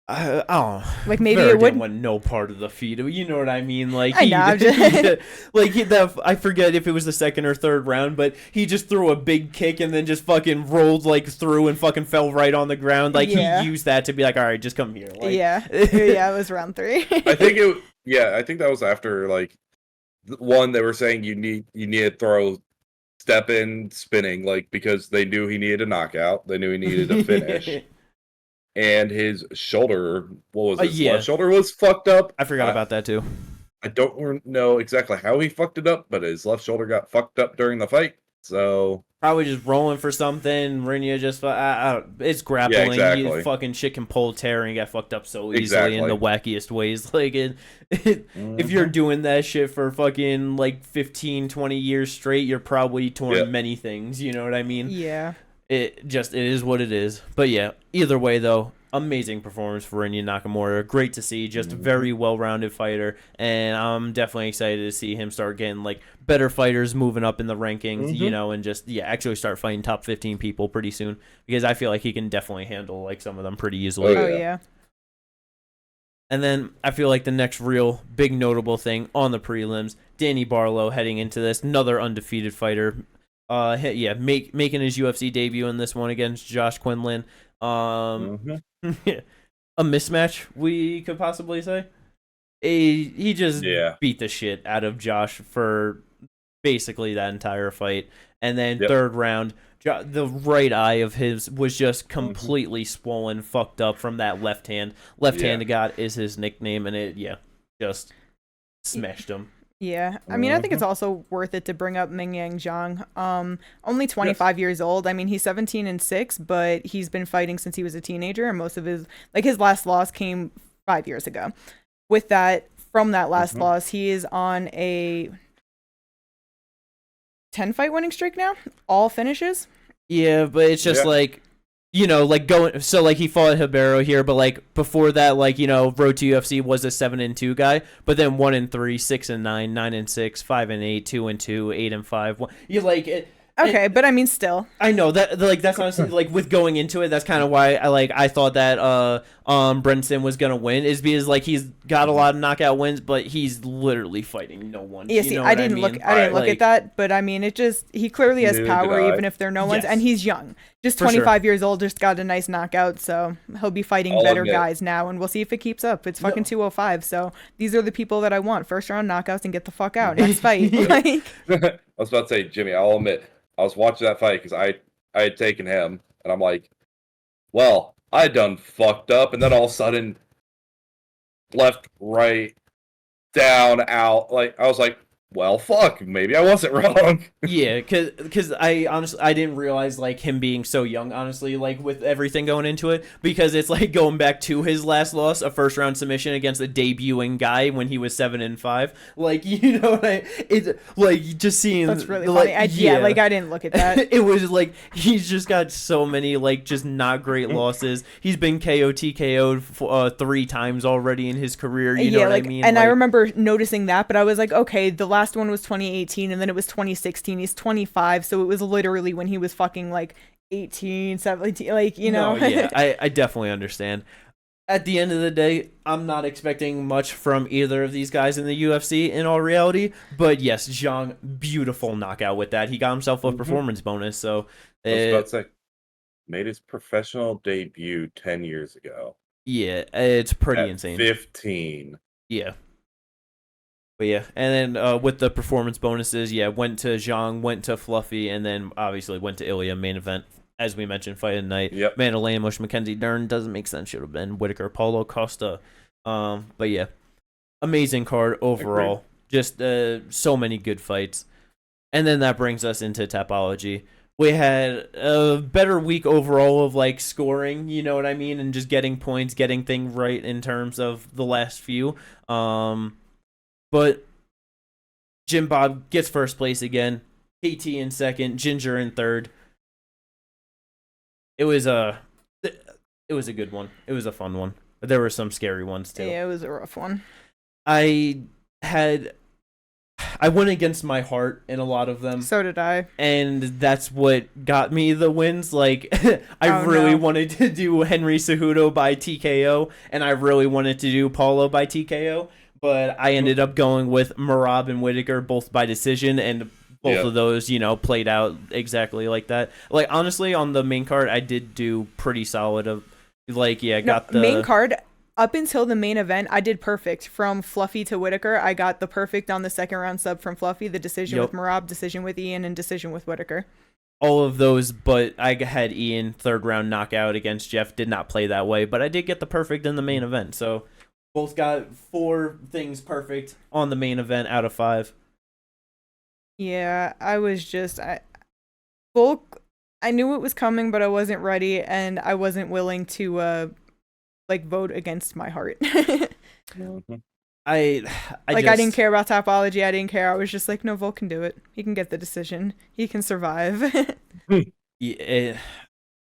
I don't know. Like maybe it wouldn't want no part of the feed. You know what I mean? Like I know. I forget if it was the second or third round, but he just threw a big kick and then just fucking rolled like through and fucking fell right on the ground. Like he used that to be like, all right, just come here. Like, yeah, it was round 3. I think that was after like one. They were saying you need to throw step in spinning, like because they knew he needed a knockout. They knew he needed a finish. And his shoulder, what was it? Left shoulder was fucked up. I forgot about that too. I don't know exactly how he fucked it up, but his left shoulder got fucked up during the fight. So probably just rolling for something. Rinya just it's grappling. Yeah, exactly. You fucking shit can pull tear and get fucked up so easily in the wackiest ways. Like if you're doing that shit for fucking like 15, 20 years straight, you're probably torn many things. You know what I mean? Yeah. It is what it is. But yeah, either way though, amazing performance for Rinya Nakamura. Great to see, just a very well-rounded fighter, and I'm definitely excited to see him start getting like better fighters moving up in the rankings, you know, and just actually start fighting top 15 people pretty soon, because I feel like he can definitely handle like some of them pretty easily. Oh yeah. And then I feel like the next real big notable thing on the prelims, Danny Barlow heading into this, another undefeated fighter. Making his UFC debut in this one against Josh Quinlan. A mismatch, we could possibly say. He just beat the shit out of Josh for basically that entire fight. And then third round, the right eye of his was just completely swollen, fucked up from that left hand. Left-handed God is his nickname, and it just smashed him. Yeah, I mean, I think it's also worth it to bring up Ming Yang Zhang. Only 25 years old. I mean, he's 17-6, but he's been fighting since he was a teenager, and most of his last loss came 5 years ago. With that, from that last loss, he is on a 10-fight winning streak now, all finishes. Yeah, but it's just like, you know, like he fought Ribeiro here, but like before that, like, you know, Road to UFC was a 7-2 guy, but then 1-3, 6-9, 9-6, 5-8, 2-2, 8-5. You like it. Okay, but I mean, still. I know that, like, that's honestly, like, with going into it, that's kind of why I thought that Brenson was gonna win, is because like he's got a lot of knockout wins, but he's literally fighting no one. Yeah, see, I didn't look at that, but I mean, he clearly has power, even if they're no ones, and he's young, just 25 years old, just got a nice knockout, so he'll be fighting better guys now, and we'll see if it keeps up. It's fucking 205, so these are the people that I want: first round knockouts and get the fuck out. Next fight. I was about to say, Jimmy, I'll admit, I was watching that fight because I had taken him, and I'm like, well, I done fucked up, and then all of a sudden, left, right, down, out. Like, I was like, well, fuck, maybe I wasn't wrong. Yeah, because I didn't realize, like, him being so young, honestly, like, with everything going into it, because it's, like, going back to his last loss, a first-round submission against a debuting guy when he was 7-5. Like, you know, it's, like, just seeing... That's really funny. I didn't look at that. It was, like, he's just got so many, like, just not great losses. He's been TKO'd 3 times already in his career, you know what I mean? And I remember noticing that, but I was like, okay, the last one was 2018, and then it was 2016. He's 25, so it was literally when he was fucking like 18, 17, like, you know. No, yeah, I definitely understand. at the end of the day, I'm not expecting much from either of these guys in the UFC in all reality. But yes, Zhang, beautiful knockout with that. He got himself a performance bonus. So I was about to say, made his professional debut 10 years ago. Yeah, it's pretty insane. 15. Yeah. But yeah, and then with the performance bonuses, went to Zhang, went to Fluffy, and then obviously went to Ilia main event. As we mentioned, fight of the night. Yep. Mandalay Mush, Mackenzie Dern doesn't make sense. Should have been Whittaker, Paulo Costa. But yeah, amazing card overall. Just so many good fights. And then that brings us into Tapology. We had a better week overall of like scoring, you know what I mean, and just getting points, getting things right in terms of the last few. But Jim Bob gets first place again. KT in second, Ginger in third. It was a good one. It was a fun one. But there were some scary ones too. Yeah, it was a rough one. I went against my heart in a lot of them. So did I. And that's what got me the wins. Like, I really wanted to do Henry Cejudo by TKO, and I really wanted to do Paulo by TKO, but I ended up going with Merab and Whittaker both by decision, and both of those, played out exactly like that. Like, honestly, on the main card, I did do pretty solid. Got the main card. Up until the main event, I did perfect. From Fluffy to Whittaker, I got the perfect on the second round sub from Fluffy, the decision with Merab, decision with Ian, and decision with Whittaker. All of those, but I had Ian third round knockout against Jeff. Did not play that way, but I did get the perfect in the main event. So both got 4 things perfect on the main event out of 5. Yeah, I was just Volk. I knew it was coming, but I wasn't ready, and I wasn't willing to vote against my heart. I didn't care about Topology. I didn't care. I was just like, no, Volk can do it. He can get the decision. He can survive.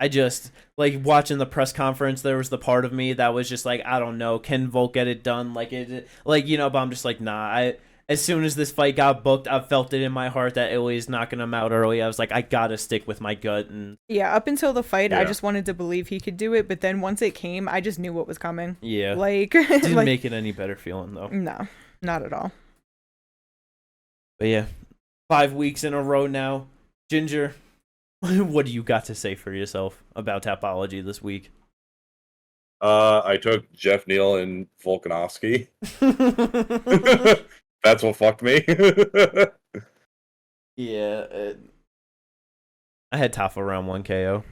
I just like watching the press conference. There was the part of me that was just like, I don't know, can Volk get it done? But I'm just like, nah. As soon as this fight got booked, I felt it in my heart that Ilia's knocking him out early. I was like, I gotta stick with my gut. And yeah, up until the fight, I just wanted to believe he could do it. But then once it came, I just knew what was coming. Yeah, didn't make it any better feeling though. No, not at all. But yeah, 5 weeks in a row now. Ginger, what do you got to say for yourself about Tapology this week? I took Jeff Neal and Volkanovski. That's what fucked me. Yeah. I had Tafa round 1 KO.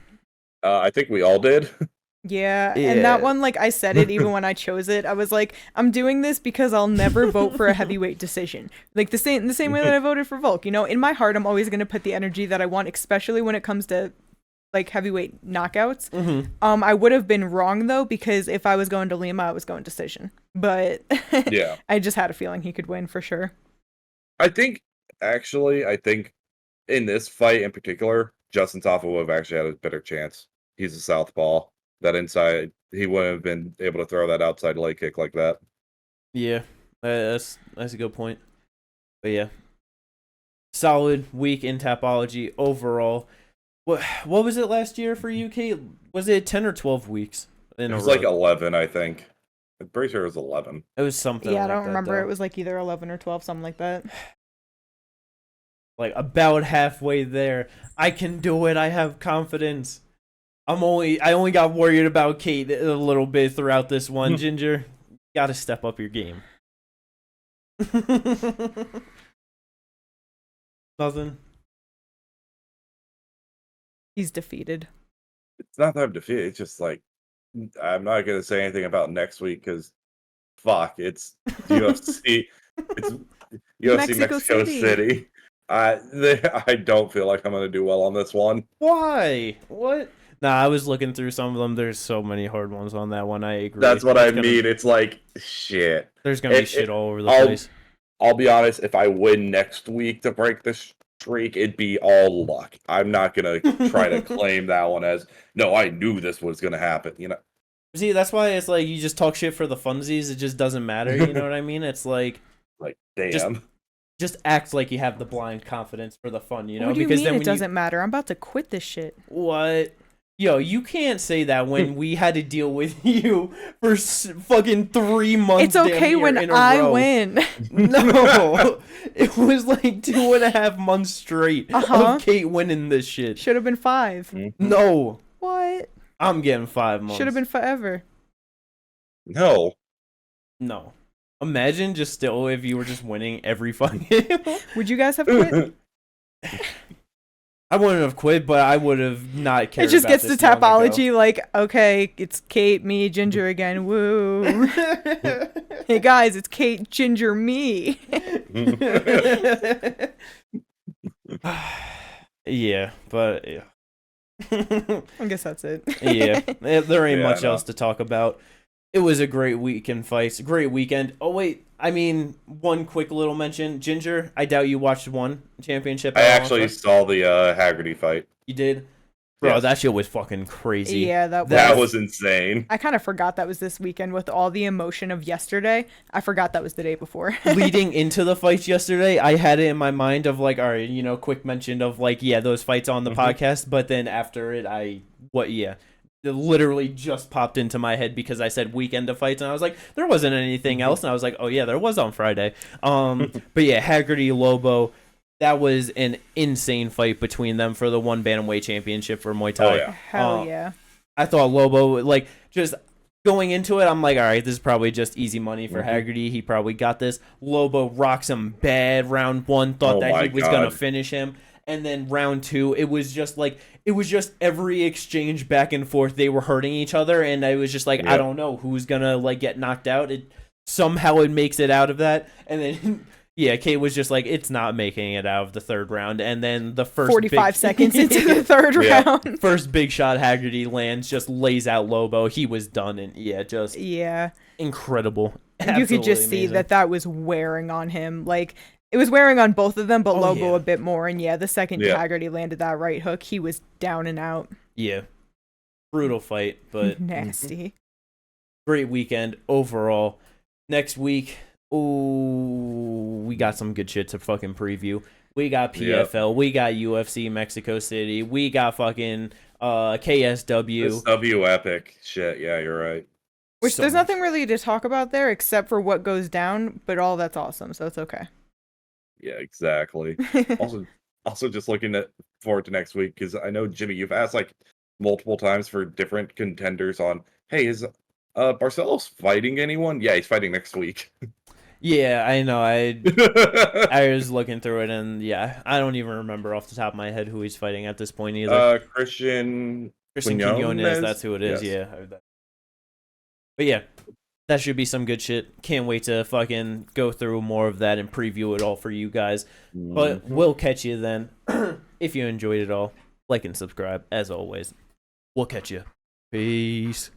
I think we all did. Yeah, and that one, I said it even when I chose it. I was like, I'm doing this because I'll never vote for a heavyweight decision. Like the same way that I voted for Volk. In my heart, I'm always going to put the energy that I want, especially when it comes to heavyweight knockouts. Mm-hmm. I would have been wrong though, because if I was going to Lima, I was going decision. But yeah, I just had a feeling he could win for sure. I think in this fight in particular, Justin Tafa would have actually had a better chance. He's a southpaw. That inside, he wouldn't have been able to throw that outside leg kick like that. Yeah, that's a good point. But yeah, solid week in Tapology overall. What was it last year for you, Kate? Was it 10 or 12 weeks? It was like 11, I think. I'm pretty sure it was 11. It was something. Yeah, I don't remember. It was either 11 or 12, something like that. About halfway there. I can do it. I have confidence. I only got worried about Kate a little bit throughout this one. Ginger, you gotta step up your game. Nothing. He's defeated. It's not that I'm defeated. It's just I'm not gonna say anything about next week because, fuck, it's UFC. It's UFC Mexico City. I don't feel like I'm gonna do well on this one. Why? What? Nah, I was looking through some of them. There's so many hard ones on that one. I agree. That's what I mean. It's shit. There's gonna be shit all over the place. I'll be honest. If I win next week to break this streak, it'd be all luck. I'm not gonna try to claim that one as no. I knew this was gonna happen. See, that's why it's you just talk shit for the funsies. It just doesn't matter. You know what I mean? It's damn. Just act like you have the blind confidence for the fun. What do you mean it doesn't matter? I'm about to quit this shit. What? Yo, you can't say that when we had to deal with you for fucking 3 months. It's okay when I win. No, it was like 2.5 months straight of Kate winning this shit. Should have been 5. No. What? I'm getting 5 months. Should have been forever. No. Imagine just still if you were just winning every fucking game. Would you guys have quit? I wouldn't have quit, but I would have not cared. It just gets to Tapology, like, okay, it's Kate, me, Ginger again. Woo. Hey guys, it's Kate, Ginger, me. Yeah, but yeah. I guess that's it. Yeah, there ain't much else to talk about. It was a great weekend fights, great weekend. Oh wait, I mean, one quick little mention, Ginger. I doubt you watched one championship. I actually saw the Haggerty fight. You did, bro. Yes. That shit was fucking crazy. Yeah, that was insane. I kind of forgot that was this weekend with all the emotion of yesterday. I forgot that was the day before. Leading into the fights yesterday, I had it in my mind of like, all right, quick mention of like, yeah, those fights on the podcast. But then after it, it literally just popped into my head because I said weekend of fights and I was like, there wasn't anything else, and I was like, oh yeah, there was on Friday. But yeah, Haggerty, Lobo, that was an insane fight between them for the one bantamweight championship for Muay Thai. Oh yeah, hell yeah! I thought Lobo, like, just going into it, I'm like, all right, this is probably just easy money for Haggerty. He probably got this. Lobo rocks him bad round 1. Thought that he was gonna finish him. And then round 2, it was just every exchange back and forth. They were hurting each other, and I was just like, I don't know who's gonna like get knocked out. Somehow it makes it out of that, and then Kate was just like, it's not making it out of the third round. And then the first 45 seconds into the third round, first big shot Haggerty lands, just lays out Lobo. He was done, and incredible. You could just see that was wearing on him, like. It was wearing on both of them, but Lobo a bit more. And the second Haggerty landed that right hook, he was down and out. Yeah. Brutal fight, but nasty. Great weekend overall. Next week, we got some good shit to fucking preview. We got PFL, we got UFC Mexico City, we got fucking KSW. This W epic shit, yeah, you're right. Which there's nothing really to talk about there except for what goes down, but all that's awesome, so it's okay. Yeah, exactly. also just looking forward to next week because I know, Jimmy, you've asked like multiple times for different contenders on, hey, is Barcelos fighting anyone? Yeah, he's fighting next week. Yeah, I know. I was looking through it, and I don't even remember off the top of my head who he's fighting at this point either. Christian Quinones, that's who it is. Yes. Yeah. But yeah. That should be some good shit. Can't wait to fucking go through more of that and preview it all for you guys. But we'll catch you then. If you enjoyed it all, like and subscribe. As always, we'll catch you. Peace.